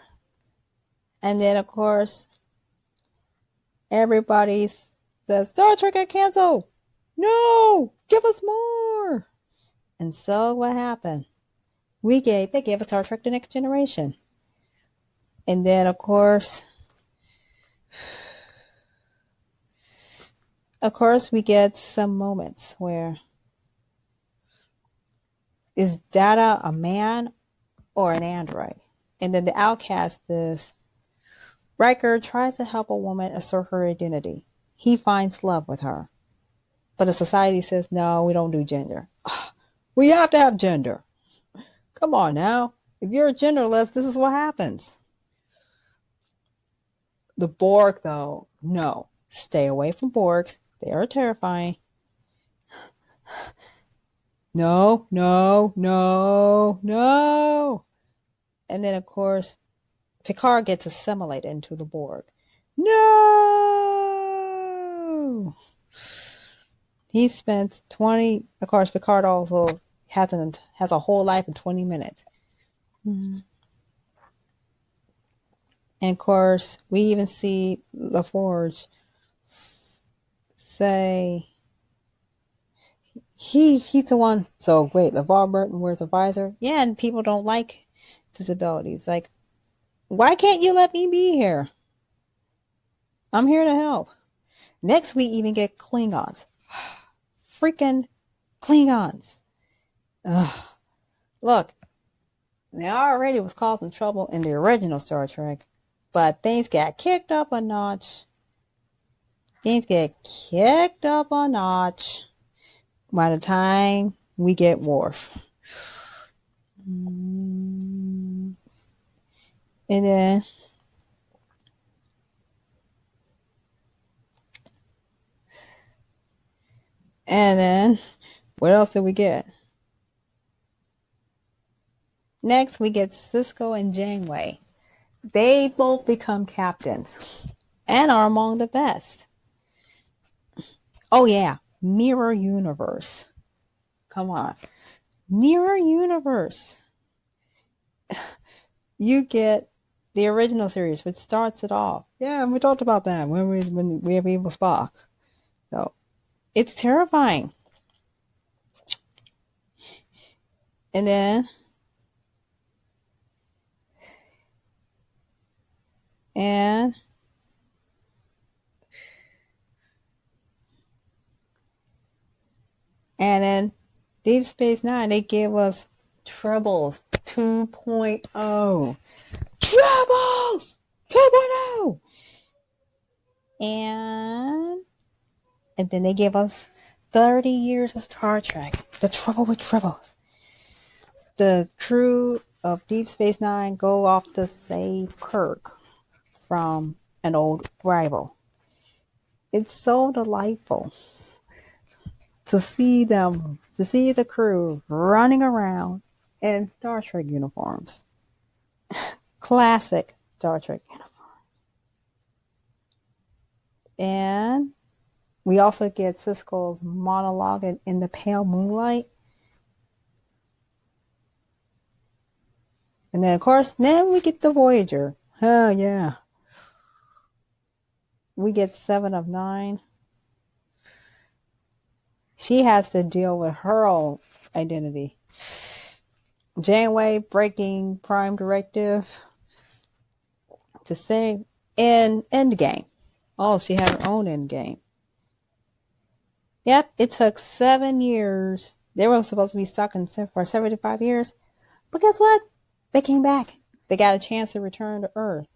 And then, of course, everybody says, Star Trek got canceled. No, give us more. And so what happened? They gave us Star Trek The Next Generation. And then, of course, we get some moments where, is Data a man or an android? And then the outcast is, Riker tries to help a woman assert her identity. He finds love with her. But the society says, no, we don't do gender. We have to have gender. Come on now. If you're a genderless, this is what happens. The Borg, though, no. Stay away from Borgs. They are terrifying. No, no, no, no. And then, of course, Picard gets assimilated into the Borg. No! He spent 20... Of course, Picard also has a whole life in 20 minutes. And, of course, we even see LaForge say... He's the one. So, wait, LeVar Burton wears a visor? Yeah, and people don't like disabilities. Like, why can't you let me be here? I'm here to help. Next, we even get Klingons. Freaking Klingons. Ugh. Look, they already was causing trouble in the original Star Trek, but things got kicked up a notch. Things get kicked up a notch by the time we get Worf. And then, what else did we get? Next, we get Cisco and Janeway. They both become captains and are among the best. Oh yeah, Mirror Universe. Come on. Mirror Universe. You get the original series, which starts it off. Yeah, we talked about that when we have Evil Spock. So, it's terrifying. And then Deep Space Nine, they gave us Trebles 2.0. Trebles 2.0! And then they gave us 30 years of Star Trek. The Trouble with Trebles. The crew of Deep Space Nine go off to save Kirk from an old rival. It's so delightful to see the crew running around in Star Trek uniforms. Classic Star Trek uniforms. And we also get Cisco's monologue in the pale moonlight. And then, of course, then we get the Voyager. Oh, yeah. We get 7 of 9. She has to deal with her own identity. Janeway breaking Prime Directive to save in Endgame. Oh, she had her own Endgame. Yep, it took 7 years. They were supposed to be stuck for 75 years. But guess what? They came back. They got a chance to return to Earth,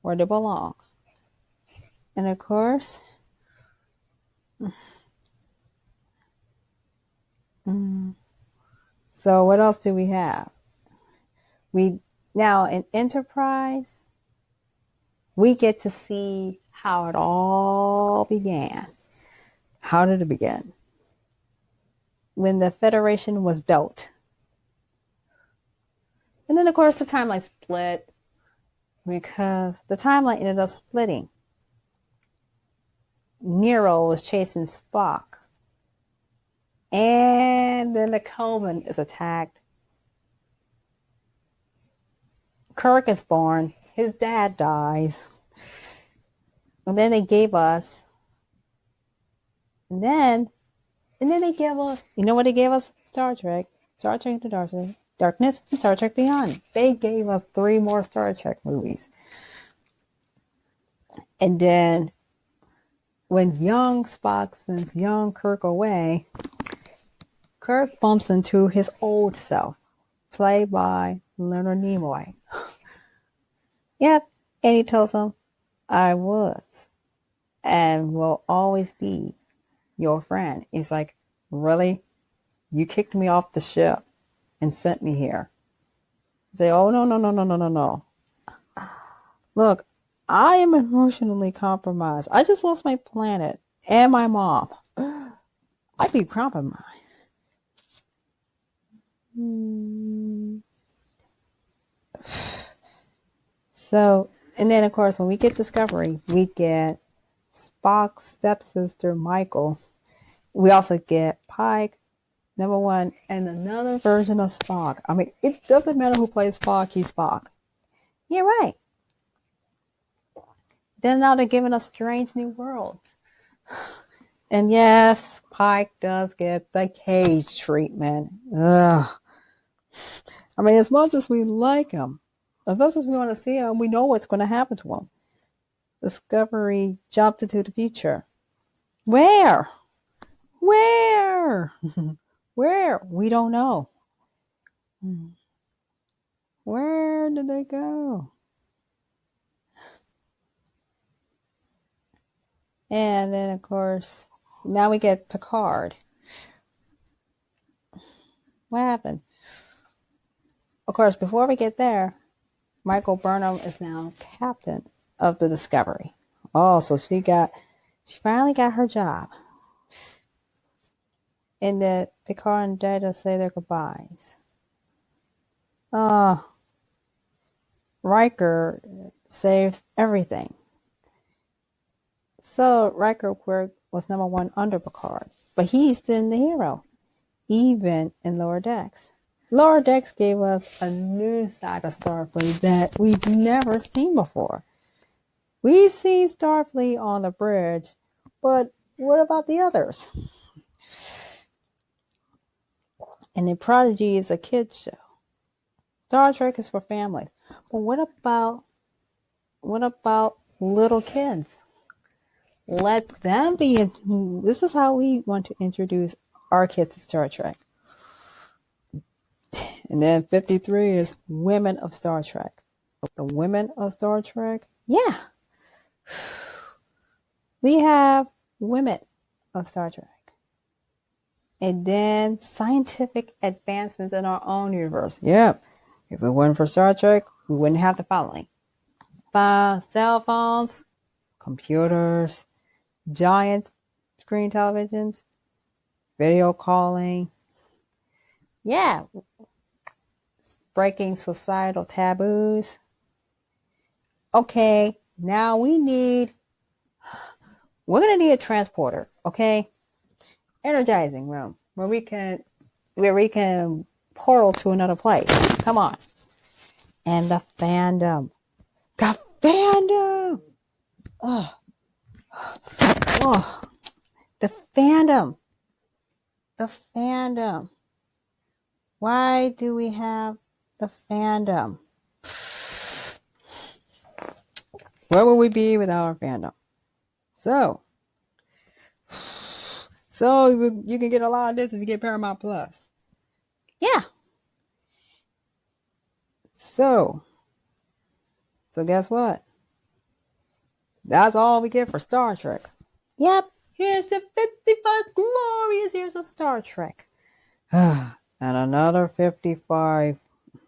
where they belong. And of course, so what else do we have? Now in Enterprise, we get to see how it all began. How did it begin? When the Federation was built. And then, of course, the timeline split because the timeline ended up splitting. Nero was chasing Spock. And then the Coven is attacked. Kirk is born. His dad dies. And then they gave us... And then they gave us... You know what they gave us? Star Trek. Star Trek Into Darkness, and Star Trek Beyond. They gave us 3 more Star Trek movies. And then, when young Spock sends young Kirk away, Kirk bumps into his old self, played by Leonard Nimoy. Yep, and he tells him, I was and will always be your friend. He's like, really? You kicked me off the ship. and sent me here. Say, oh, no. Look, I am emotionally compromised. I just lost my planet and my mom. I'd be compromised. So, and then of course, when we get Discovery, we get Spock's stepsister, Michael. We also get Pike, number one, and another version of Spock. I mean, it doesn't matter who plays Spock, he's Spock. You're right. Then now they're giving us Strange New World. And yes, Pike does get the cage treatment. Ugh. I mean, as much as we like him, as much as we want to see him, we know what's going to happen to him. Discovery jumped into the future. Where? Where? We don't know. Where did they go? And then, of course, now we get Picard. What happened? Of course, before we get there, Michael Burnham is now captain of the Discovery. Oh, so she finally got her job. And that Picard and Data say their goodbyes. Riker saves everything. So Riker was number one under Picard, but he's still the hero, even in Lower Decks. Lower Decks gave us a new side of Starfleet that we've never seen before. We've seen Starfleet on the bridge, but what about the others? And the Prodigy is a kids show. Star Trek is for families. But what about little kids? Let them be. This is how we want to introduce our kids to Star Trek. And then 53 is Women of Star Trek. The Women of Star Trek? Yeah. We have Women of Star Trek. And then scientific advancements in our own universe. Yep. If it weren't for Star Trek, we wouldn't have the following. Cell phones, computers, giant screen televisions, video calling. Yeah. Breaking societal taboos. Okay, now we're going to need a transporter, okay? Energizing room where we can portal to another place. Come on. And the fandom. The fandom. Oh. The fandom. The fandom. Why do we have the fandom? Where would we be without our fandom? So you can get a lot of this if you get Paramount Plus. Yeah. So guess what? That's all we get for Star Trek. Yep. Here's the 55 glorious years of Star Trek. And another 55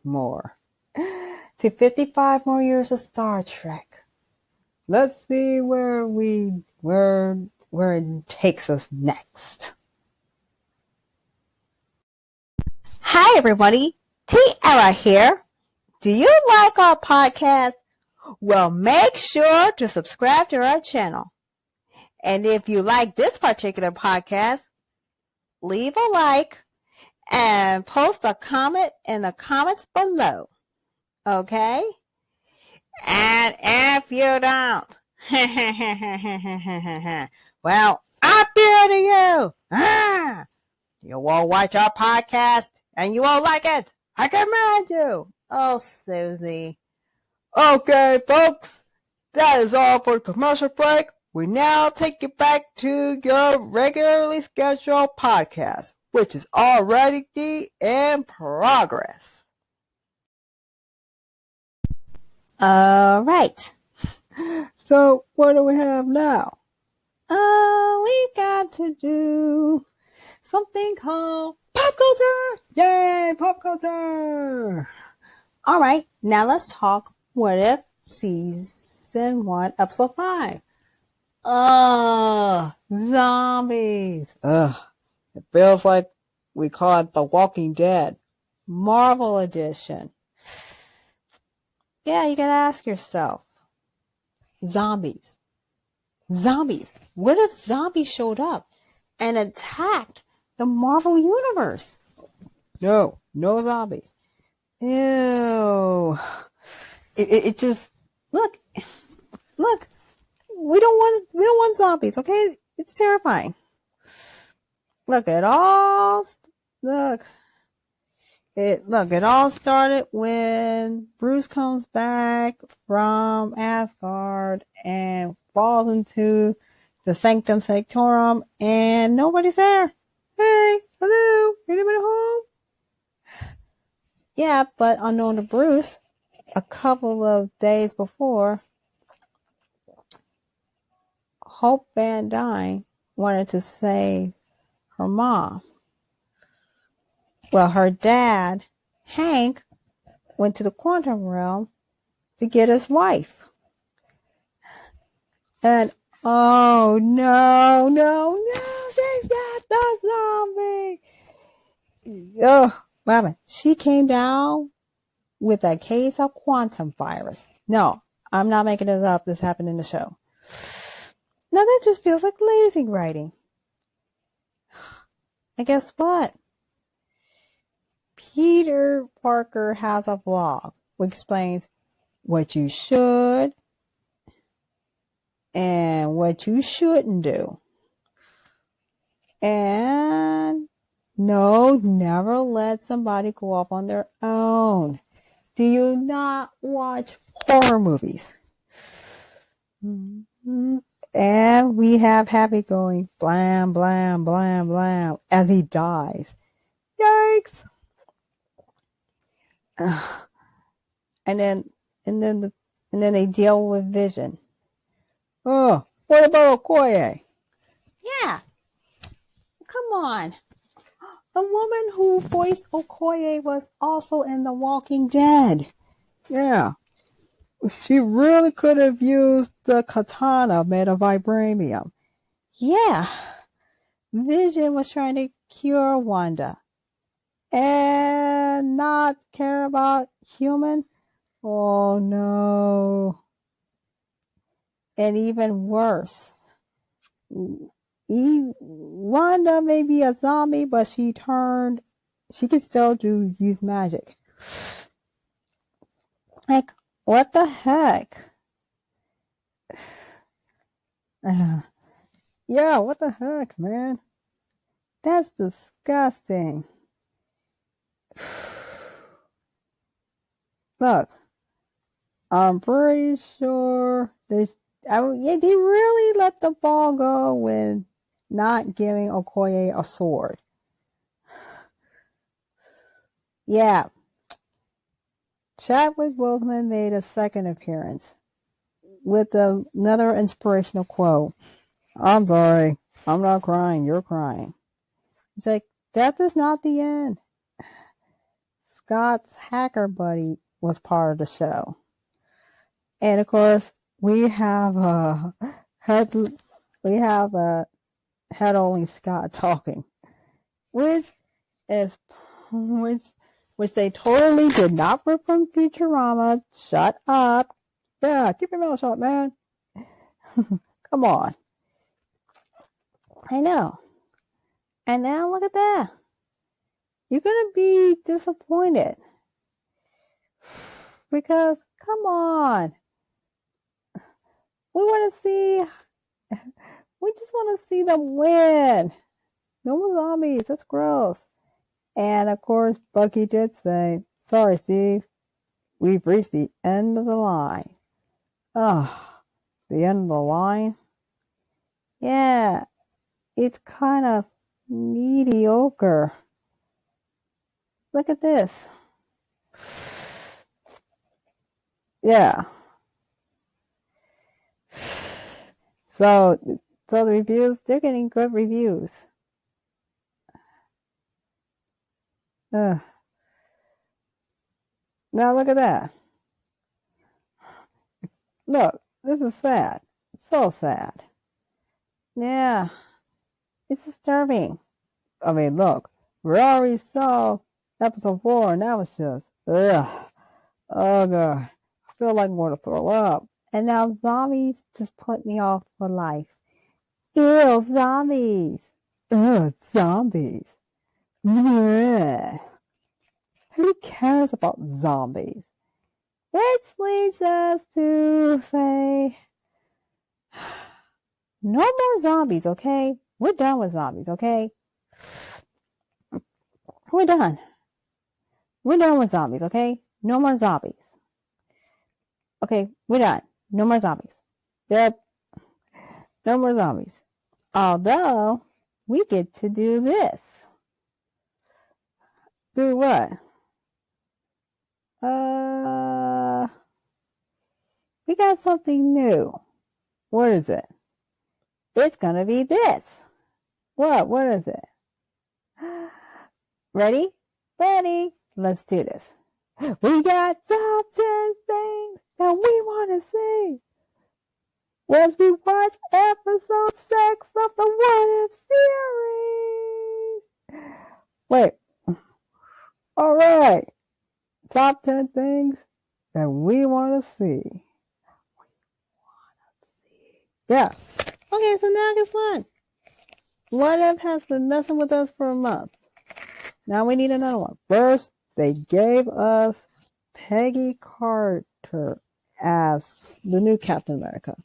more. To 55 more years of Star Trek. Let's see where it takes us next. Hi, everybody. T-Era here. Do you like our podcast? Well, make sure to subscribe to our channel. And if you like this particular podcast, leave a like and post a comment in the comments below. Okay? And if you don't, well, I appeal to you. You won't watch our podcast and you won't like it. I command you. Oh, Susie. Okay, folks, that is all for the commercial break. We now take you back to your regularly scheduled podcast, which is already in progress. All right. So what do we have now? We got to do something called pop culture. Yay! Yay, pop culture! Alright, now let's talk What If Season 1, Episode 5. Zombies! Ugh, it feels like we call it The Walking Dead. Marvel Edition. Yeah, you gotta ask yourself. Zombies. What if zombies showed up and attacked the Marvel Universe? No zombies. Ew. It just, look, we don't want zombies, okay? It's terrifying. Look, it all started when Bruce comes back from Asgard and falls into the Sanctum Sanctorum and nobody's there. Hey, hello, anybody home? Yeah, but unknown to Bruce, a couple of days before, Hope Van Dyne wanted to save her mom. Well, her dad, Hank, went to the quantum realm to get his wife. And oh no, she's not the zombie. Oh, what happened? She came down with a case of quantum virus. No, I'm not making this up. This happened in the show. Now that just feels like lazy writing. And guess what? Peter Parker has a blog which explains what you should and what you shouldn't do. And no, never let somebody go off on their own. Do you not watch horror movies? Mm-hmm. And we have Happy going blam, blam, blam, blam as he dies. Yikes. And then they deal with Vision. Oh, what about Okoye? Yeah. Come on. The woman who voiced Okoye was also in The Walking Dead. Yeah. She really could have used the katana made of vibranium. Yeah. Vision was trying to cure Wanda. And not care about human? Oh no. And even worse. Wanda may be a zombie, but she can still use magic. Like, what the heck? Yeah, what the heck, man? That's disgusting. Look, I'm pretty sure they really let the ball go with not giving Okoye a sword. Yeah. Chadwick Boseman made a second appearance with another inspirational quote. I'm sorry. I'm not crying. You're crying. It's like, death is not the end. Scott's hacker buddy was part of the show. And of course, we have head only Scott talking, which they totally did not rip from Futurama. Shut up. Yeah, keep your mouth shut, man. Come on. I know. And now look at that. You're going to be disappointed. Because, come on. We just want to see them win. No more zombies. That's gross. And of course, Bucky did say, sorry, Steve. We've reached the end of the line. Oh, the end of the line? Yeah, it's kind of mediocre. Look at this. Yeah. So the reviews, they're getting good reviews. Now look at that. Look, this is sad. So sad. Yeah, it's disturbing. I mean, look, we already saw episode 4, and that was just, ugh. Oh, God. I feel like I'm going to throw up. And now zombies just put me off for life. Ew, zombies. Ugh, zombies. Bleh. Who cares about zombies? Which leads us to say, no more zombies, okay? We're done with zombies, okay? We're done. We're done with zombies, okay? No more zombies. Okay, we're done. No more zombies. Yep. No more zombies. Although, we get to do this. Do what? We got something new. What is it? It's gonna be this. What? What is it? Ready? Ready? Let's do this. We got top 10 things that we want to see as we watch episode 6 of the What If series. Wait. All right. Top 10 things that we want to see. Yeah. Okay, so now guess what? What If has been messing with us for a month. Now we need another one. First, they gave us Peggy Carter as the new Captain America.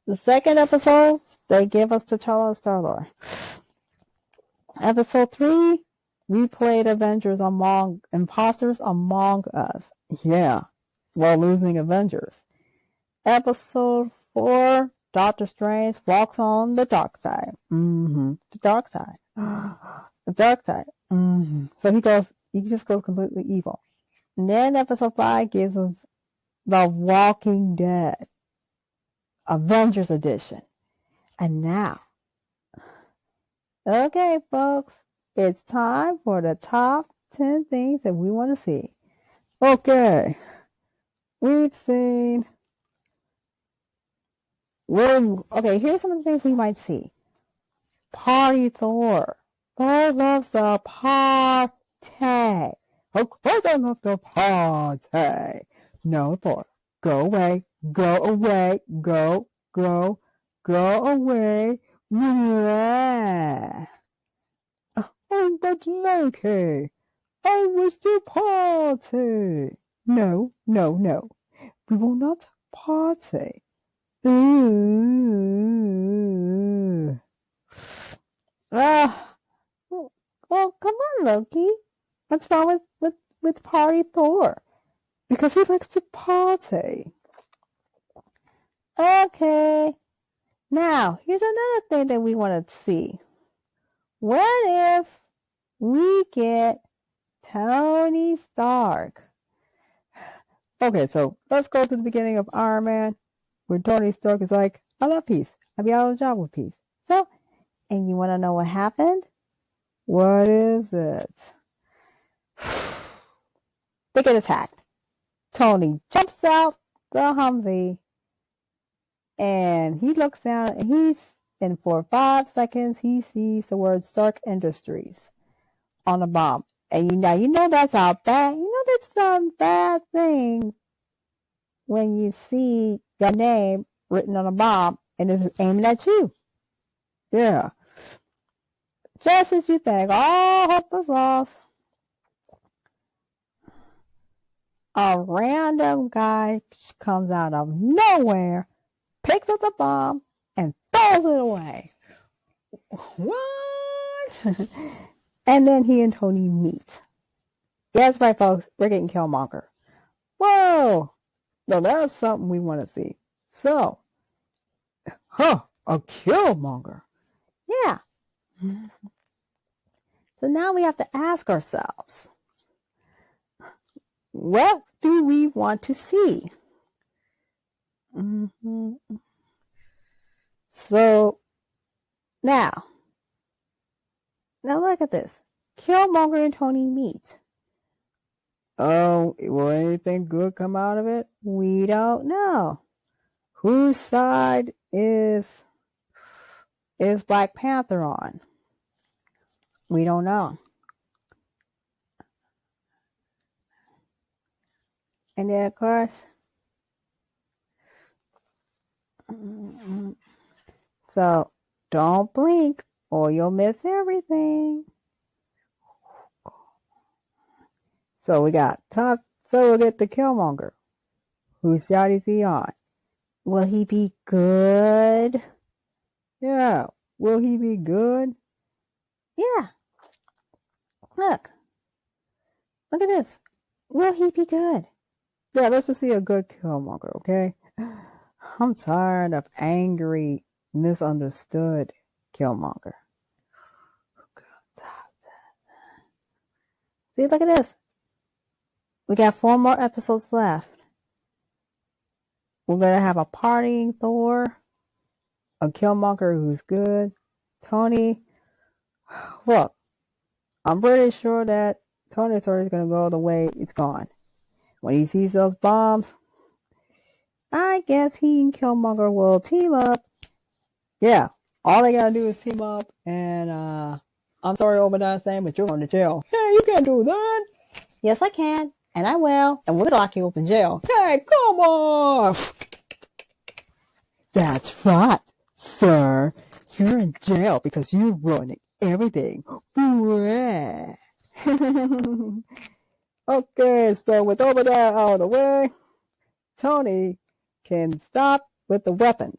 The second episode, they gave us T'Challa as Star-Lord. Episode 3, we played Imposters Among Us. Yeah, while losing Avengers. Episode 4, Doctor Strange walks on the dark side. The dark side. The dark side. So he just goes completely evil. And then episode 5 gives us The Walking Dead, Avengers Edition. And now, okay, folks, it's time for the top 10 things that we want to see. Okay, we've seen. Okay, here's some of the things we might see. Party Thor. Thor loves the party. Of course I love the party. No, Thor. Go away. Go away. Go away. Yeah. Oh, but Loki, I wish to party. No. We will not party. Ooh. Well, come on, Loki. What's wrong with Party Thor? Because he likes to party. Okay. Now, here's another thing that we want to see. What if we get Tony Stark? Okay, so let's go to the beginning of Iron Man, where Tony Stark is like, I love peace. I'll be out of the job with peace. So, and you want to know what happened? What is it? They get attacked. Tony jumps out the Humphrey, and he looks down, and for 5 seconds, he sees the word Stark Industries on a bomb. And you know that's a bad thing when you see your name written on a bomb and it's aiming at you. Yeah. Just as you think, all hope is lost, a random guy comes out of nowhere, picks up the bomb, and throws it away. What? And then he and Tony meet. Yes, right, folks, we're getting Killmonger. Whoa! No, that's something we want to see. So, a Killmonger. Yeah. So now we have to ask ourselves, what do we want to see? So, now look at this. Killmonger and Tony meet. Oh, will anything good come out of it? We don't know. Whose side is Black Panther on? We don't know. And then, of course, so don't blink or you'll miss everything. So we got Tough Surrogate the Killmonger. Whose side is he on? Will he be good? Yeah. Will he be good? Yeah. Look at this. Will he be good? Yeah, let's just see a good Killmonger, okay? I'm tired of angry, misunderstood Killmonger. See, look at this. We got 4 more episodes left. We're going to have a partying Thor, a Killmonger who's good, Tony. Look, I'm pretty sure that Tony Stark is going to go the way it's gone. When he sees those bombs, I guess he and Killmonger will team up. Yeah, all they got to do is team up. And I'm sorry, Obadiah Stane, but you're going to jail. Hey, you can't do that. Yes, I can. And I will. And we'll lock you up in jail. Hey, come on. That's right, sir. You're in jail because you're ruining everything. Okay, so with Obadiah out of the way, Tony can stop with the weapons.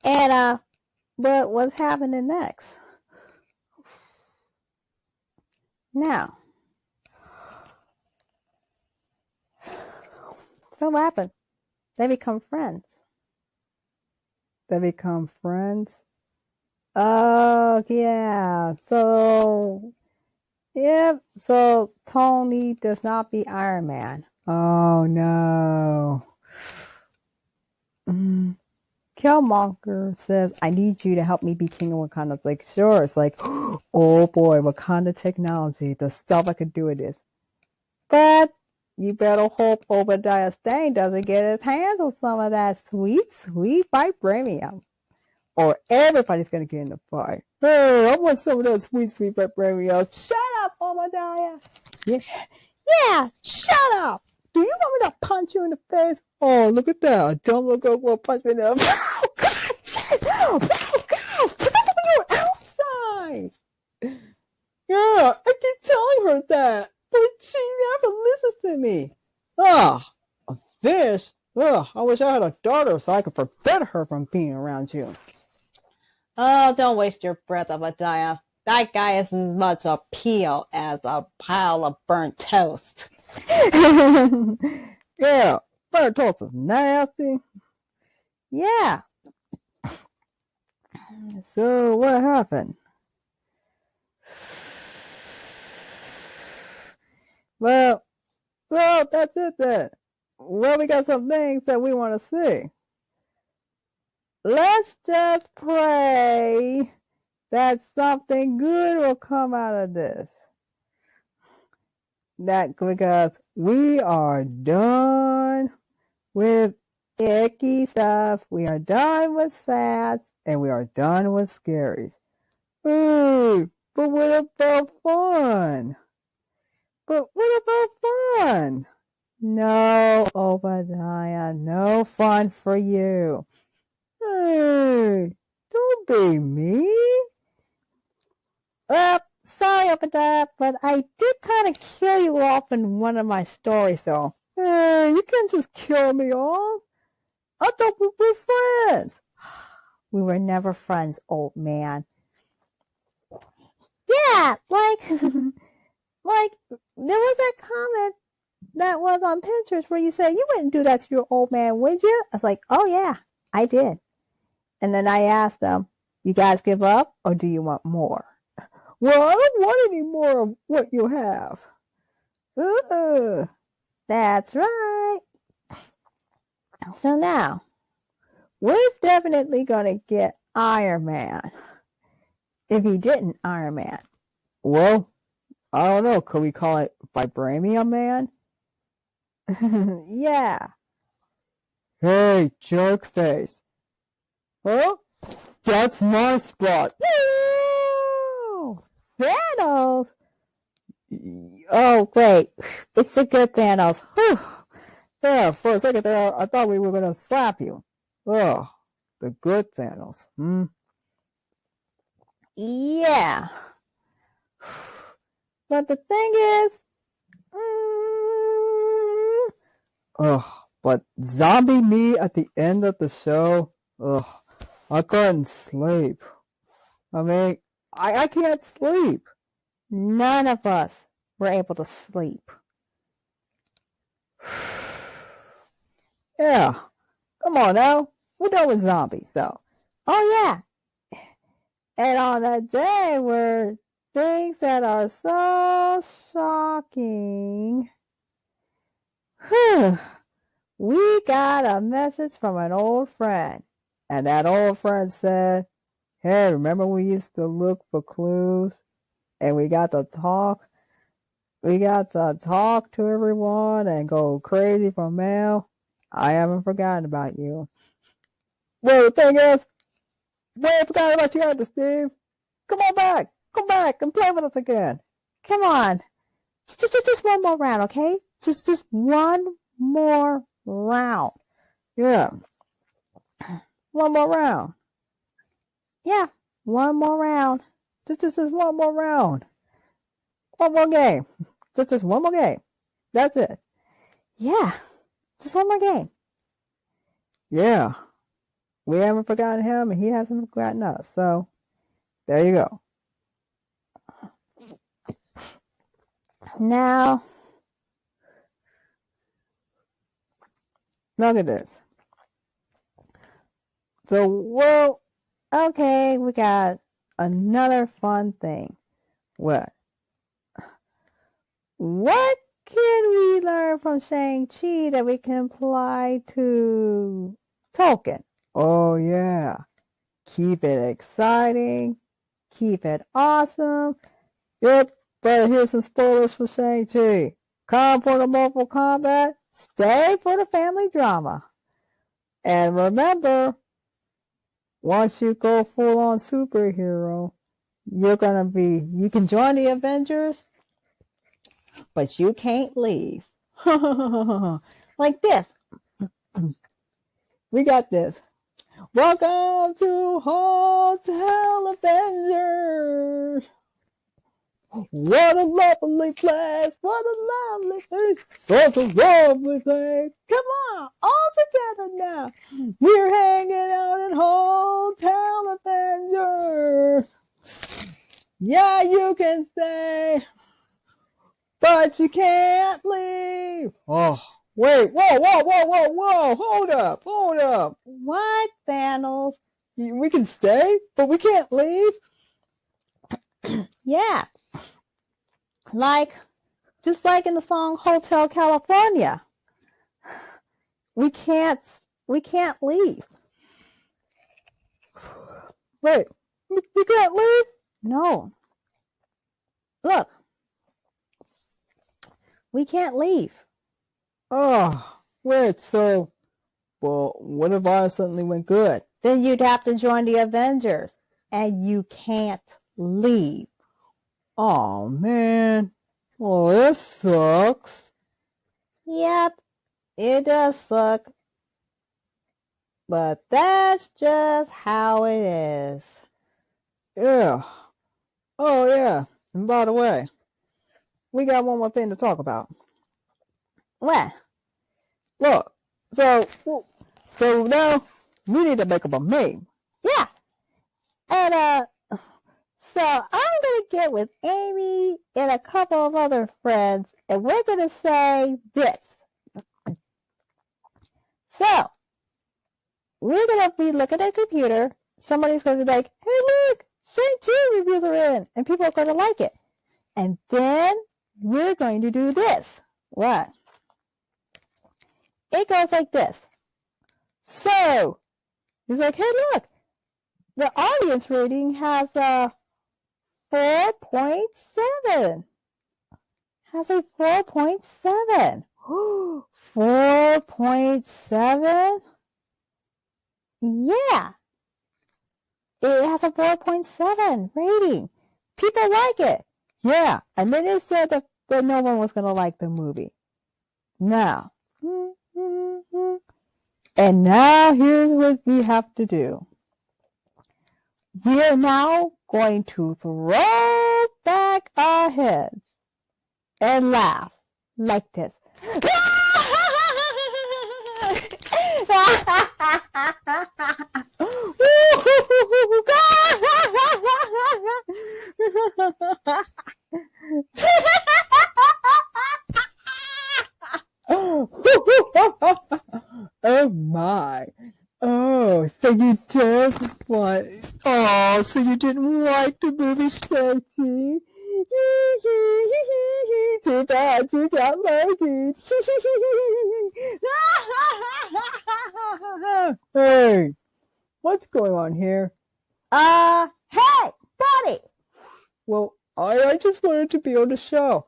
And, but what's happening next? Now, so what happened? They become friends. Oh, yeah. So, yeah. So, Tony does not be Iron Man. Oh, no. Killmonger says, I need you to help me be King of Wakanda. It's like, sure. It's like, oh boy, Wakanda technology, the stuff I could do with this. But you better hope Obadiah Stane doesn't get his hands on some of that sweet, sweet vibranium. Or everybody's going to get in the fight. Hey, I want some of that sweet, sweet vibranium. Shut up, Obadiah. Yeah, shut up. Do you want me to punch you in the face? Oh, look at that. Don't look up will punch me in the face. Oh, God. Oh, God. Put that when you're outside. Yeah, I keep telling her that. But she never listens to me. A fish? I wish I had a daughter so I could prevent her from being around you. Oh, don't waste your breath, Obadiah. That guy is as much appeal as a pile of burnt toast. Yeah, burnt toast is nasty. Yeah. So what happened? Well, that's it then. Well, we got some things that we want to see. Let's just pray that something good will come out of this. That because we are done with icky stuff, we are done with sads, and we are done with scaries. Ooh, but what about fun? No, Obadiah, no fun for you. Hey, don't be mean. Sorry, Obadiah, but I did kind of kill you off in one of my stories, though. Hey, you can't just kill me off. I thought we were friends. We were never friends, old man. Yeah, like there was that comment that was on Pinterest where you said you wouldn't do that to your old man, would you? I was like, oh yeah, I did. And then I asked them, you guys give up or do you want more? Well, I don't want any more of what you have. That's right. So now, we're definitely going to get Iron Man. If he didn't Iron Man. Well, I don't know. Could we call it Vibranium Man? Yeah. Hey, jerk face. Huh? That's my spot. Woo! Thanos! Oh, great. It's the good Thanos. Whew. Yeah, for a second there, I thought we were going to slap you. Oh, the good Thanos. Yeah. But the thing is, but zombie me at the end of the show, I couldn't sleep. I mean, I can't sleep. None of us were able to sleep. Yeah, come on now. We're done with zombies, though. Oh, yeah. And on a day where things that are so shocking, we got a message from an old friend. And that old friend said, hey, remember we used to look for clues? And we got to talk? We got to talk to everyone and go crazy for mail. I haven't forgotten about you. Well, the thing is, we ain't forgotten about you either, Steve. Come on back. Come back and play with us again. Come on. Just one more round, okay? Just one more round. Yeah. One more round. Yeah. One more round. Just one more round. One more game. Just one more game. That's it. Yeah. Just one more game. Yeah. We haven't forgotten him and he hasn't forgotten us. So, there you go. Now, look at this. So, well, okay, we got another fun thing. What can we learn from Shang-Chi that we can apply to Tolkien? Oh, yeah. Keep it exciting. Keep it awesome. Yep, but here's some spoilers for Shang-Chi. Come for the Mortal Kombat. Stay for the family drama. And remember, once you go full-on superhero, you can join the Avengers, but you can't leave. Like this. We got this. Welcome to Hotel Avengers. What a lovely place. What a lovely place. Such a lovely place. Come on, all together now. We're hanging out in Hotel Avengers. Yeah, you can stay, but you can't leave. Oh, wait. Whoa. Hold up. What, Thanos? We can stay, but we can't leave? Yeah. Just like in the song Hotel California. We can't leave. Wait, we can't leave? No. Look. We can't leave. Oh, wait, so, well, what if I suddenly went good? Then you'd have to join the Avengers, and you can't leave. Oh, man. Well, this sucks. Yep, it does suck. But that's just how it is. Yeah. Oh, yeah. And by the way, we got one more thing to talk about. What? Look, so now we need to make up a meme. Yeah. And, so I'm going to get with Amy and a couple of other friends, and we're going to say this. So, we're going to be looking at the computer. Somebody's going to be like, hey, look, Shang-Chi reviews are in, and people are going to like it. And then we're going to do this. What? It goes like this. So, he's like, hey, look, the audience rating has 4.7. has a 4.7. 4.7? Yeah, it has a 4.7 rating. People like it. Yeah, and then they said that no one was going to like the movie. Now, and now here's what we have to do. We're now going to throw back our heads and laugh like this. Oh my. Oh, so you just want... Oh, so you didn't like the movie Shang-Chi? Too bad you got lucky. Hey, what's going on here? Hey, buddy. Well, I just wanted to be on the show.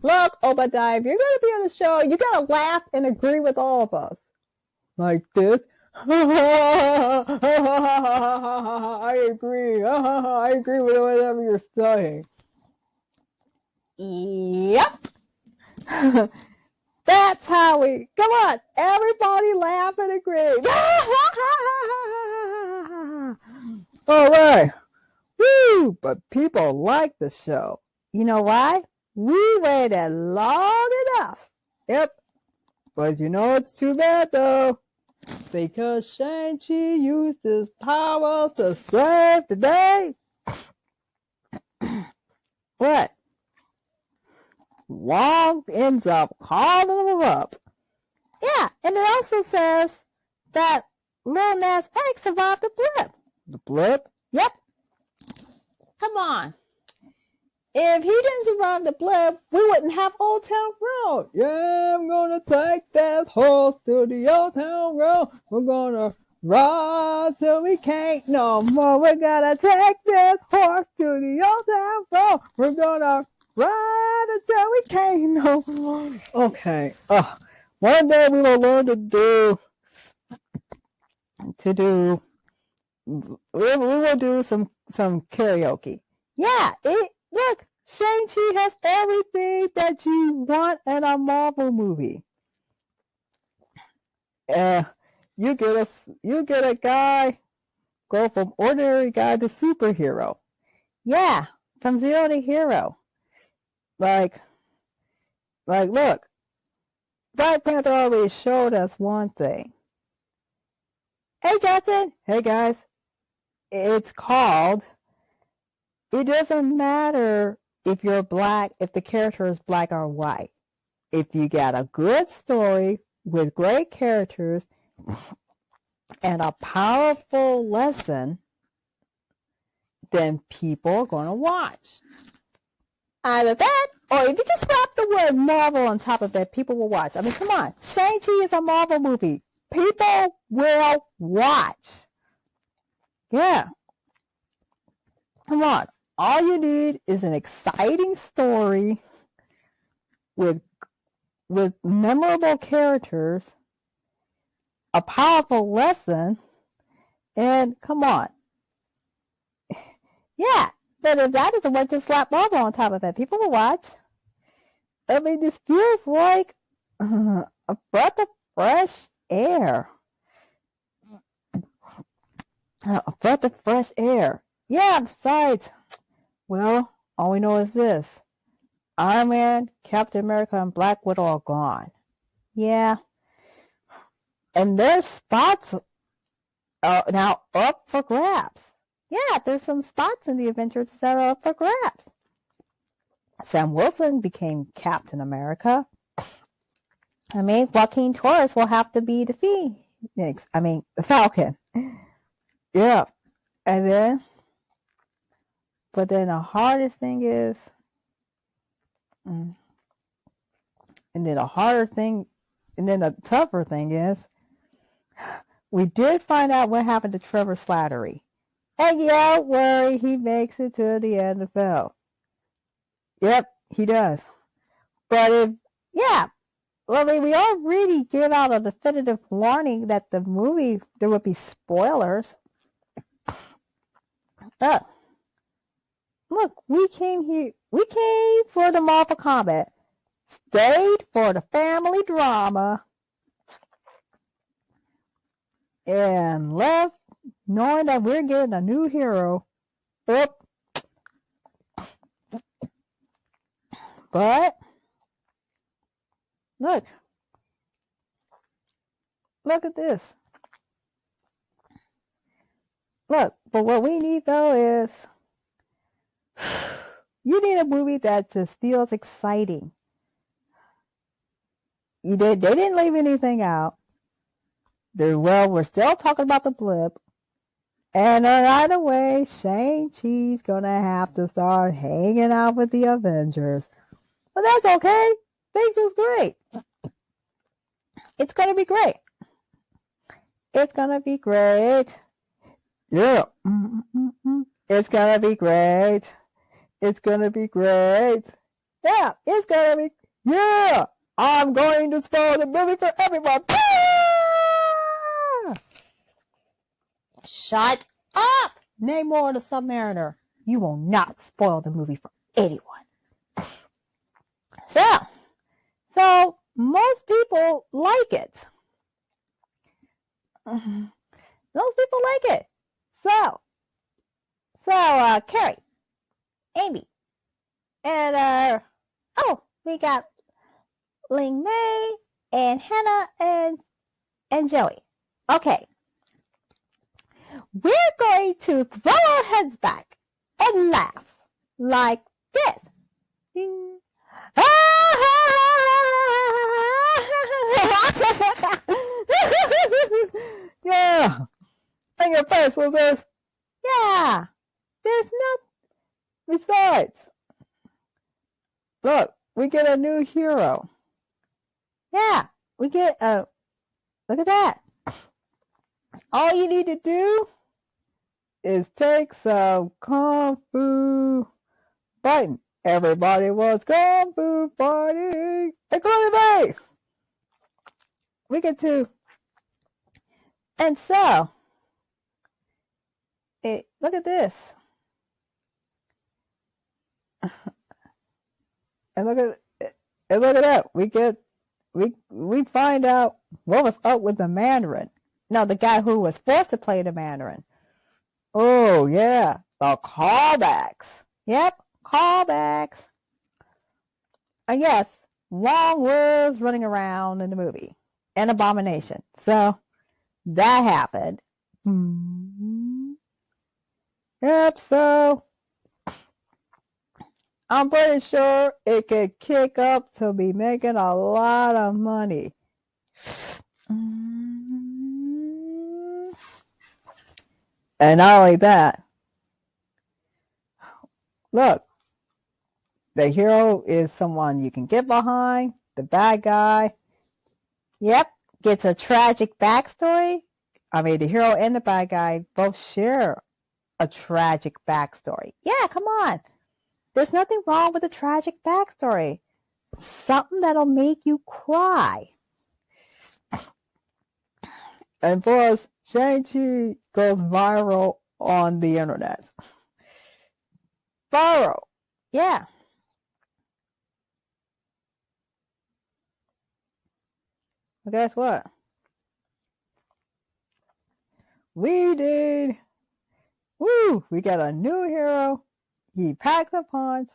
Look, Obadiah, if you're going to be on the show, you got to laugh and agree with all of us. Like this. I agree. I agree with whatever you're saying. Yep. That's how we... Come on, everybody laugh and agree. All right. Woo! But people like the show. You know why? We waited long enough. Yep. But you know it's too bad though. Because Shang-Chi used his power to save the day. But Wong ends up calling him up. Yeah, and it also says that Lil Nas X survived the blip. The blip? Yep. Come on. If he didn't survive the blip, we wouldn't have Old Town Road. Yeah, I'm gonna take this horse to the Old Town Road. We're gonna ride till we can't no more. We're gonna take this horse to the Old Town Road. We're gonna ride until we can't no more. Okay. One day we will learn to do. We will do some karaoke. Yeah, look, Shang-Chi has everything that you want in a Marvel movie. You get a guy, go from ordinary guy to superhero. Yeah, from zero to hero. Like, look, Black Panther already showed us one thing. Hey, Justin. Hey, guys. It's called... It doesn't matter if you're black, if the character is black or white. If you got a good story with great characters and a powerful lesson, then people are going to watch. Either that, or if you just slap the word Marvel on top of it, people will watch. I mean, come on. Shang-Chi is a Marvel movie. People will watch. Yeah. Come on. All you need is an exciting story with memorable characters, a powerful lesson, and come on. Yeah, but if that doesn't work, just slap Marvel on top of it. People will watch. I mean, this feels like a breath of fresh air. A breath of fresh air. Yeah, besides... Well, all we know is this. Iron Man, Captain America, and Black Widow are gone. Yeah. And their spots are now up for grabs. Yeah, there's some spots in the Avengers that are up for grabs. Sam Wilson became Captain America. I mean, Joaquin Torres will have to be the Phoenix. I mean, the Falcon. Yeah. And then... But then the hardest thing is, and then the tougher thing is, we did find out what happened to Trevor Slattery. And yeah, don't worry, he makes it to the NFL. Yep, He does. But well, we already gave out a definitive warning that the movie, there would be spoilers. Look, we came for the Marvel Comic, stayed for the family drama, and left knowing that we're getting a new hero. But look at this. Look, but what we need though is you need a movie that just feels exciting. They didn't leave anything out. We're still talking about the blip. And right away, Shang-Chi's gonna have to start hanging out with the Avengers. But that's okay. Things is great. It's gonna be great. It's gonna be great. Yeah. It's gonna be great. It's gonna be great. Yeah, it's gonna be. Yeah, I'm going to spoil the movie for everyone. Shut up, Namor the Submariner. You will not spoil the movie for anyone. So most people like it. Most people like it. So, Kerrie, Amy, and we got Ling Mei and Hannah and Joey. Okay. We're going to throw our heads back and laugh like this. Ding. Yeah. And your face was this. Yeah. There's no. Besides, look, we get a new hero. Yeah, we get a. Look at that. All you need to do is take some kung fu fighting. Everybody was kung fu fighting, including me. We get to, and so, look at this, and look at that. We find out what was up with the Mandarin. No, the guy who was forced to play the Mandarin. Oh, yeah. The callbacks. Yep, callbacks. And yes, Wong was running around in the movie. An abomination. So, that happened. Yep, so, I'm pretty sure it could kick up to be making a lot of money. And not only that, look, the hero is someone you can get behind. The bad guy, yep, gets a tragic backstory. I mean, the hero and the bad guy both share a tragic backstory. Yeah, come on. There's nothing wrong with a tragic backstory. Something that'll make you cry. And plus, Shang-Chi goes viral on the internet. Viral. Yeah. Well, guess what? We did. Woo! We got a new hero. He packs a punch.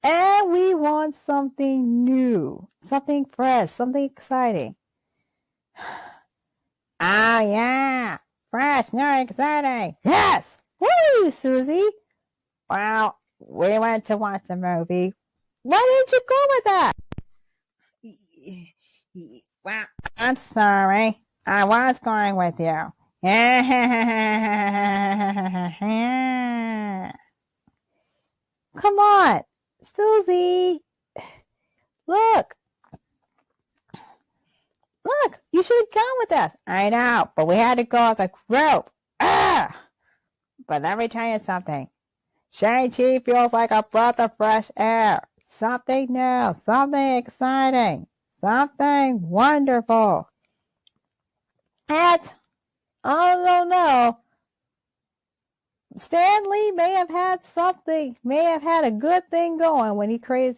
And we want something new. Something fresh. Something exciting. Oh, yeah. Fresh, new, exciting. Yes! Woo, Susie! Well, we went to watch the movie. Why didn't you go with that? Well, I'm sorry. I was going with you. Come on, Susie. Look, you should have gone with us. I know, but we had to go as a group. But let me tell you something. Shang-Chi feels like a breath of fresh air. something new, something exciting, something wonderful. And, I don't know, Stan Lee may have had a good thing going when he created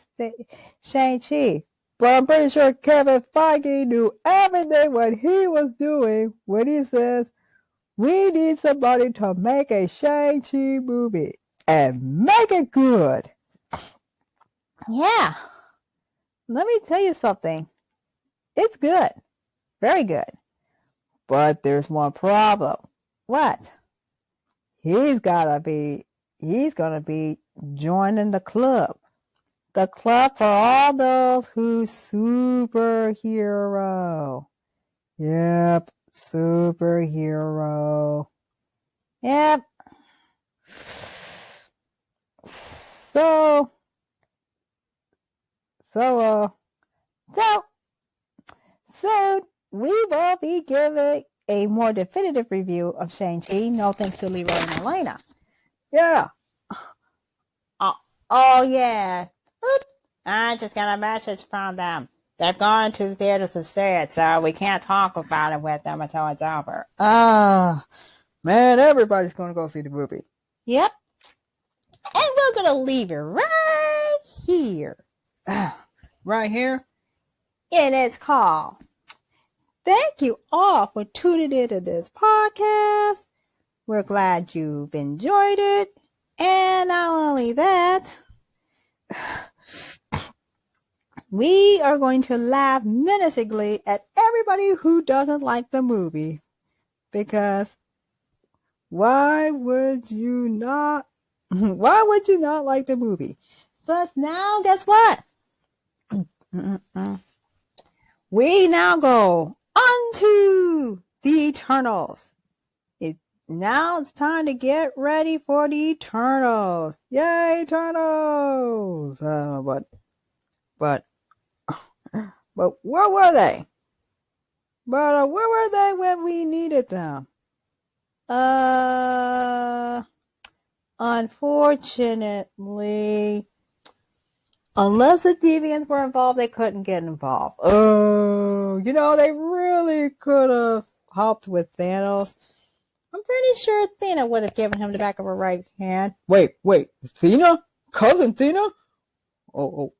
Shang-Chi. But I'm pretty sure Kevin Feige knew everything what he was doing when he says, we need somebody to make a Shang-Chi movie and make it good. Yeah. Let me tell you something. It's good. Very good. But there's one problem. What? He's gonna be joining the club. The club for all those who superhero. Yep, superhero. Yep. So soon we will be giving a more definitive review of Shang-Chi. No thanks to Leroy and Elena. Yeah. Oh yeah. Oops. I just got a message from them. They've gone to the theater to see it, so we can't talk about it with them until it's over. Man, everybody's going to go see the movie. Yep. And we're going to leave it right here. Right here? And it's called, thank you all for tuning into this podcast. We're glad you've enjoyed it. And not only that, we are going to laugh menacingly at everybody who doesn't like the movie. Because why would you not like the movie? But now, guess what? We now go onto the Eternals. Now it's time to get ready for the Eternals. Yay, Eternals! But where were they? Where were they when we needed them? Unfortunately, unless the deviants were involved, they couldn't get involved. Oh, they really could have helped with Thanos. I'm pretty sure Athena would have given him the back of her right hand. Wait, Athena? Cousin Athena? Oh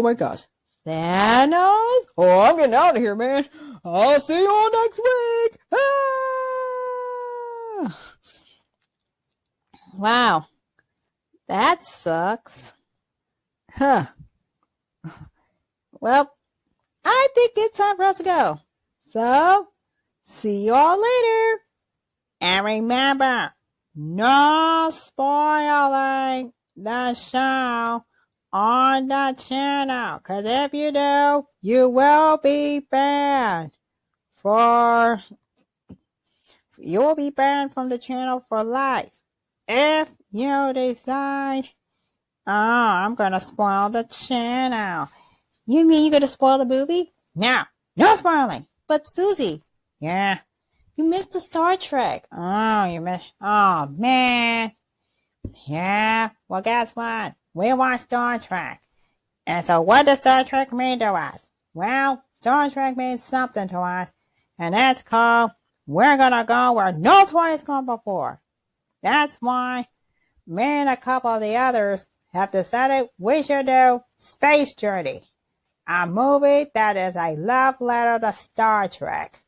my gosh. Thanos? Oh, I'm getting out of here, man. I'll see you all next week. Ah! Wow. That sucks. Huh. Well, I think it's time for us to go. So, see you all later. And remember, no spoiling the show on the channel. Because if you do, you will be banned. You will be banned from the channel for life. If you decide, I'm going to spoil the channel. You mean you're going to spoil the movie? No spoiling. But Susie, yeah, you missed the Star Trek. Oh, man. Yeah, well, guess what? We watch Star Trek. And so what does Star Trek mean to us? Well, Star Trek means something to us. And that's called, we're going to go where no toy has gone before. That's why me and a couple of the others have decided we should do Space Journey. A movie that is a love letter to Star Trek.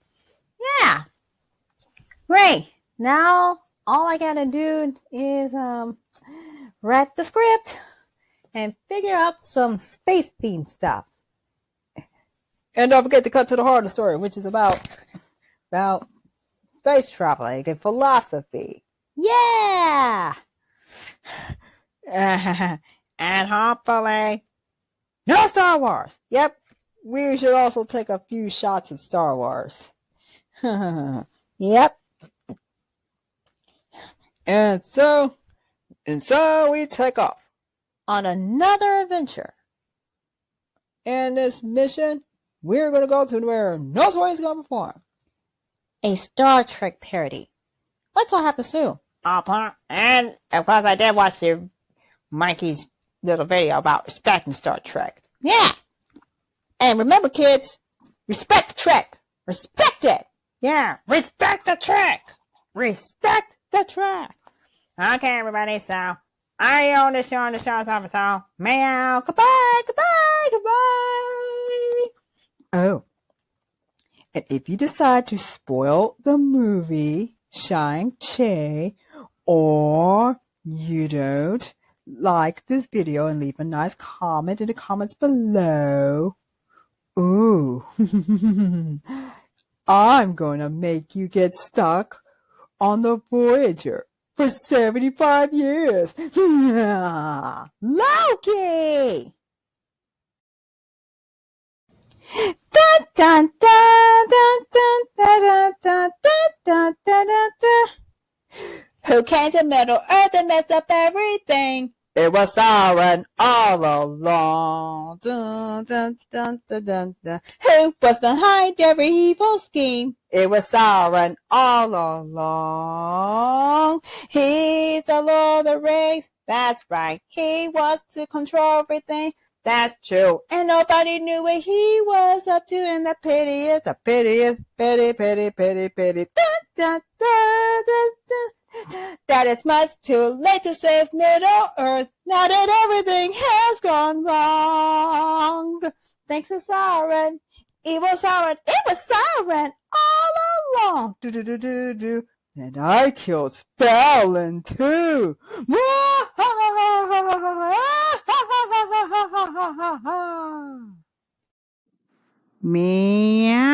Yeah. Great. Now, all I gotta do is, write the script and figure out some space-themed stuff. And don't forget to cut to the heart of the story, which is about space traveling and philosophy. Yeah! And hopefully, no Star Wars. Yep, we should also take a few shots at Star Wars. Yep. And so we take off on another adventure. And this mission, we're going to go to where no toy is going to perform. A Star Trek parody. Let's all have to soon. And of course I did watch the Mikey's little video about respecting Star Trek. Yeah. And remember, kids, respect the Trek. Respect it. Yeah. Respect the Trek. Respect the Trek. Okay, everybody. So, I own the show and the show's over. So, meow. Goodbye. Goodbye. Goodbye. Oh. And if you decide to spoil the movie Shang-Chi, or you don't like this video and leave a nice comment in the comments below, ooh, I'm gonna make you get stuck on the Voyager for 75 years. Loki! Dun, dun, dun, dun, dun, dun, dun, dun, dun, dun, dun, dun. Who came to Middle Earth and messed up everything? It was Sauron all along. Dun, dun, dun, dun, dun, dun. Who was behind every evil scheme? It was Sauron all along. He's the Lord of the Rings. That's right. He wants to control everything. That's true. And nobody knew what he was up to. And the pity is, pity, pity, pity, pity. Dun, dun, dun, dun, dun. That it's much too late to save Middle Earth. Now that everything has gone wrong. Thanks to Sauron. Evil Sauron. It was Sauron all along. Do, do, do, do, do. And I killed Spellin too. Meow.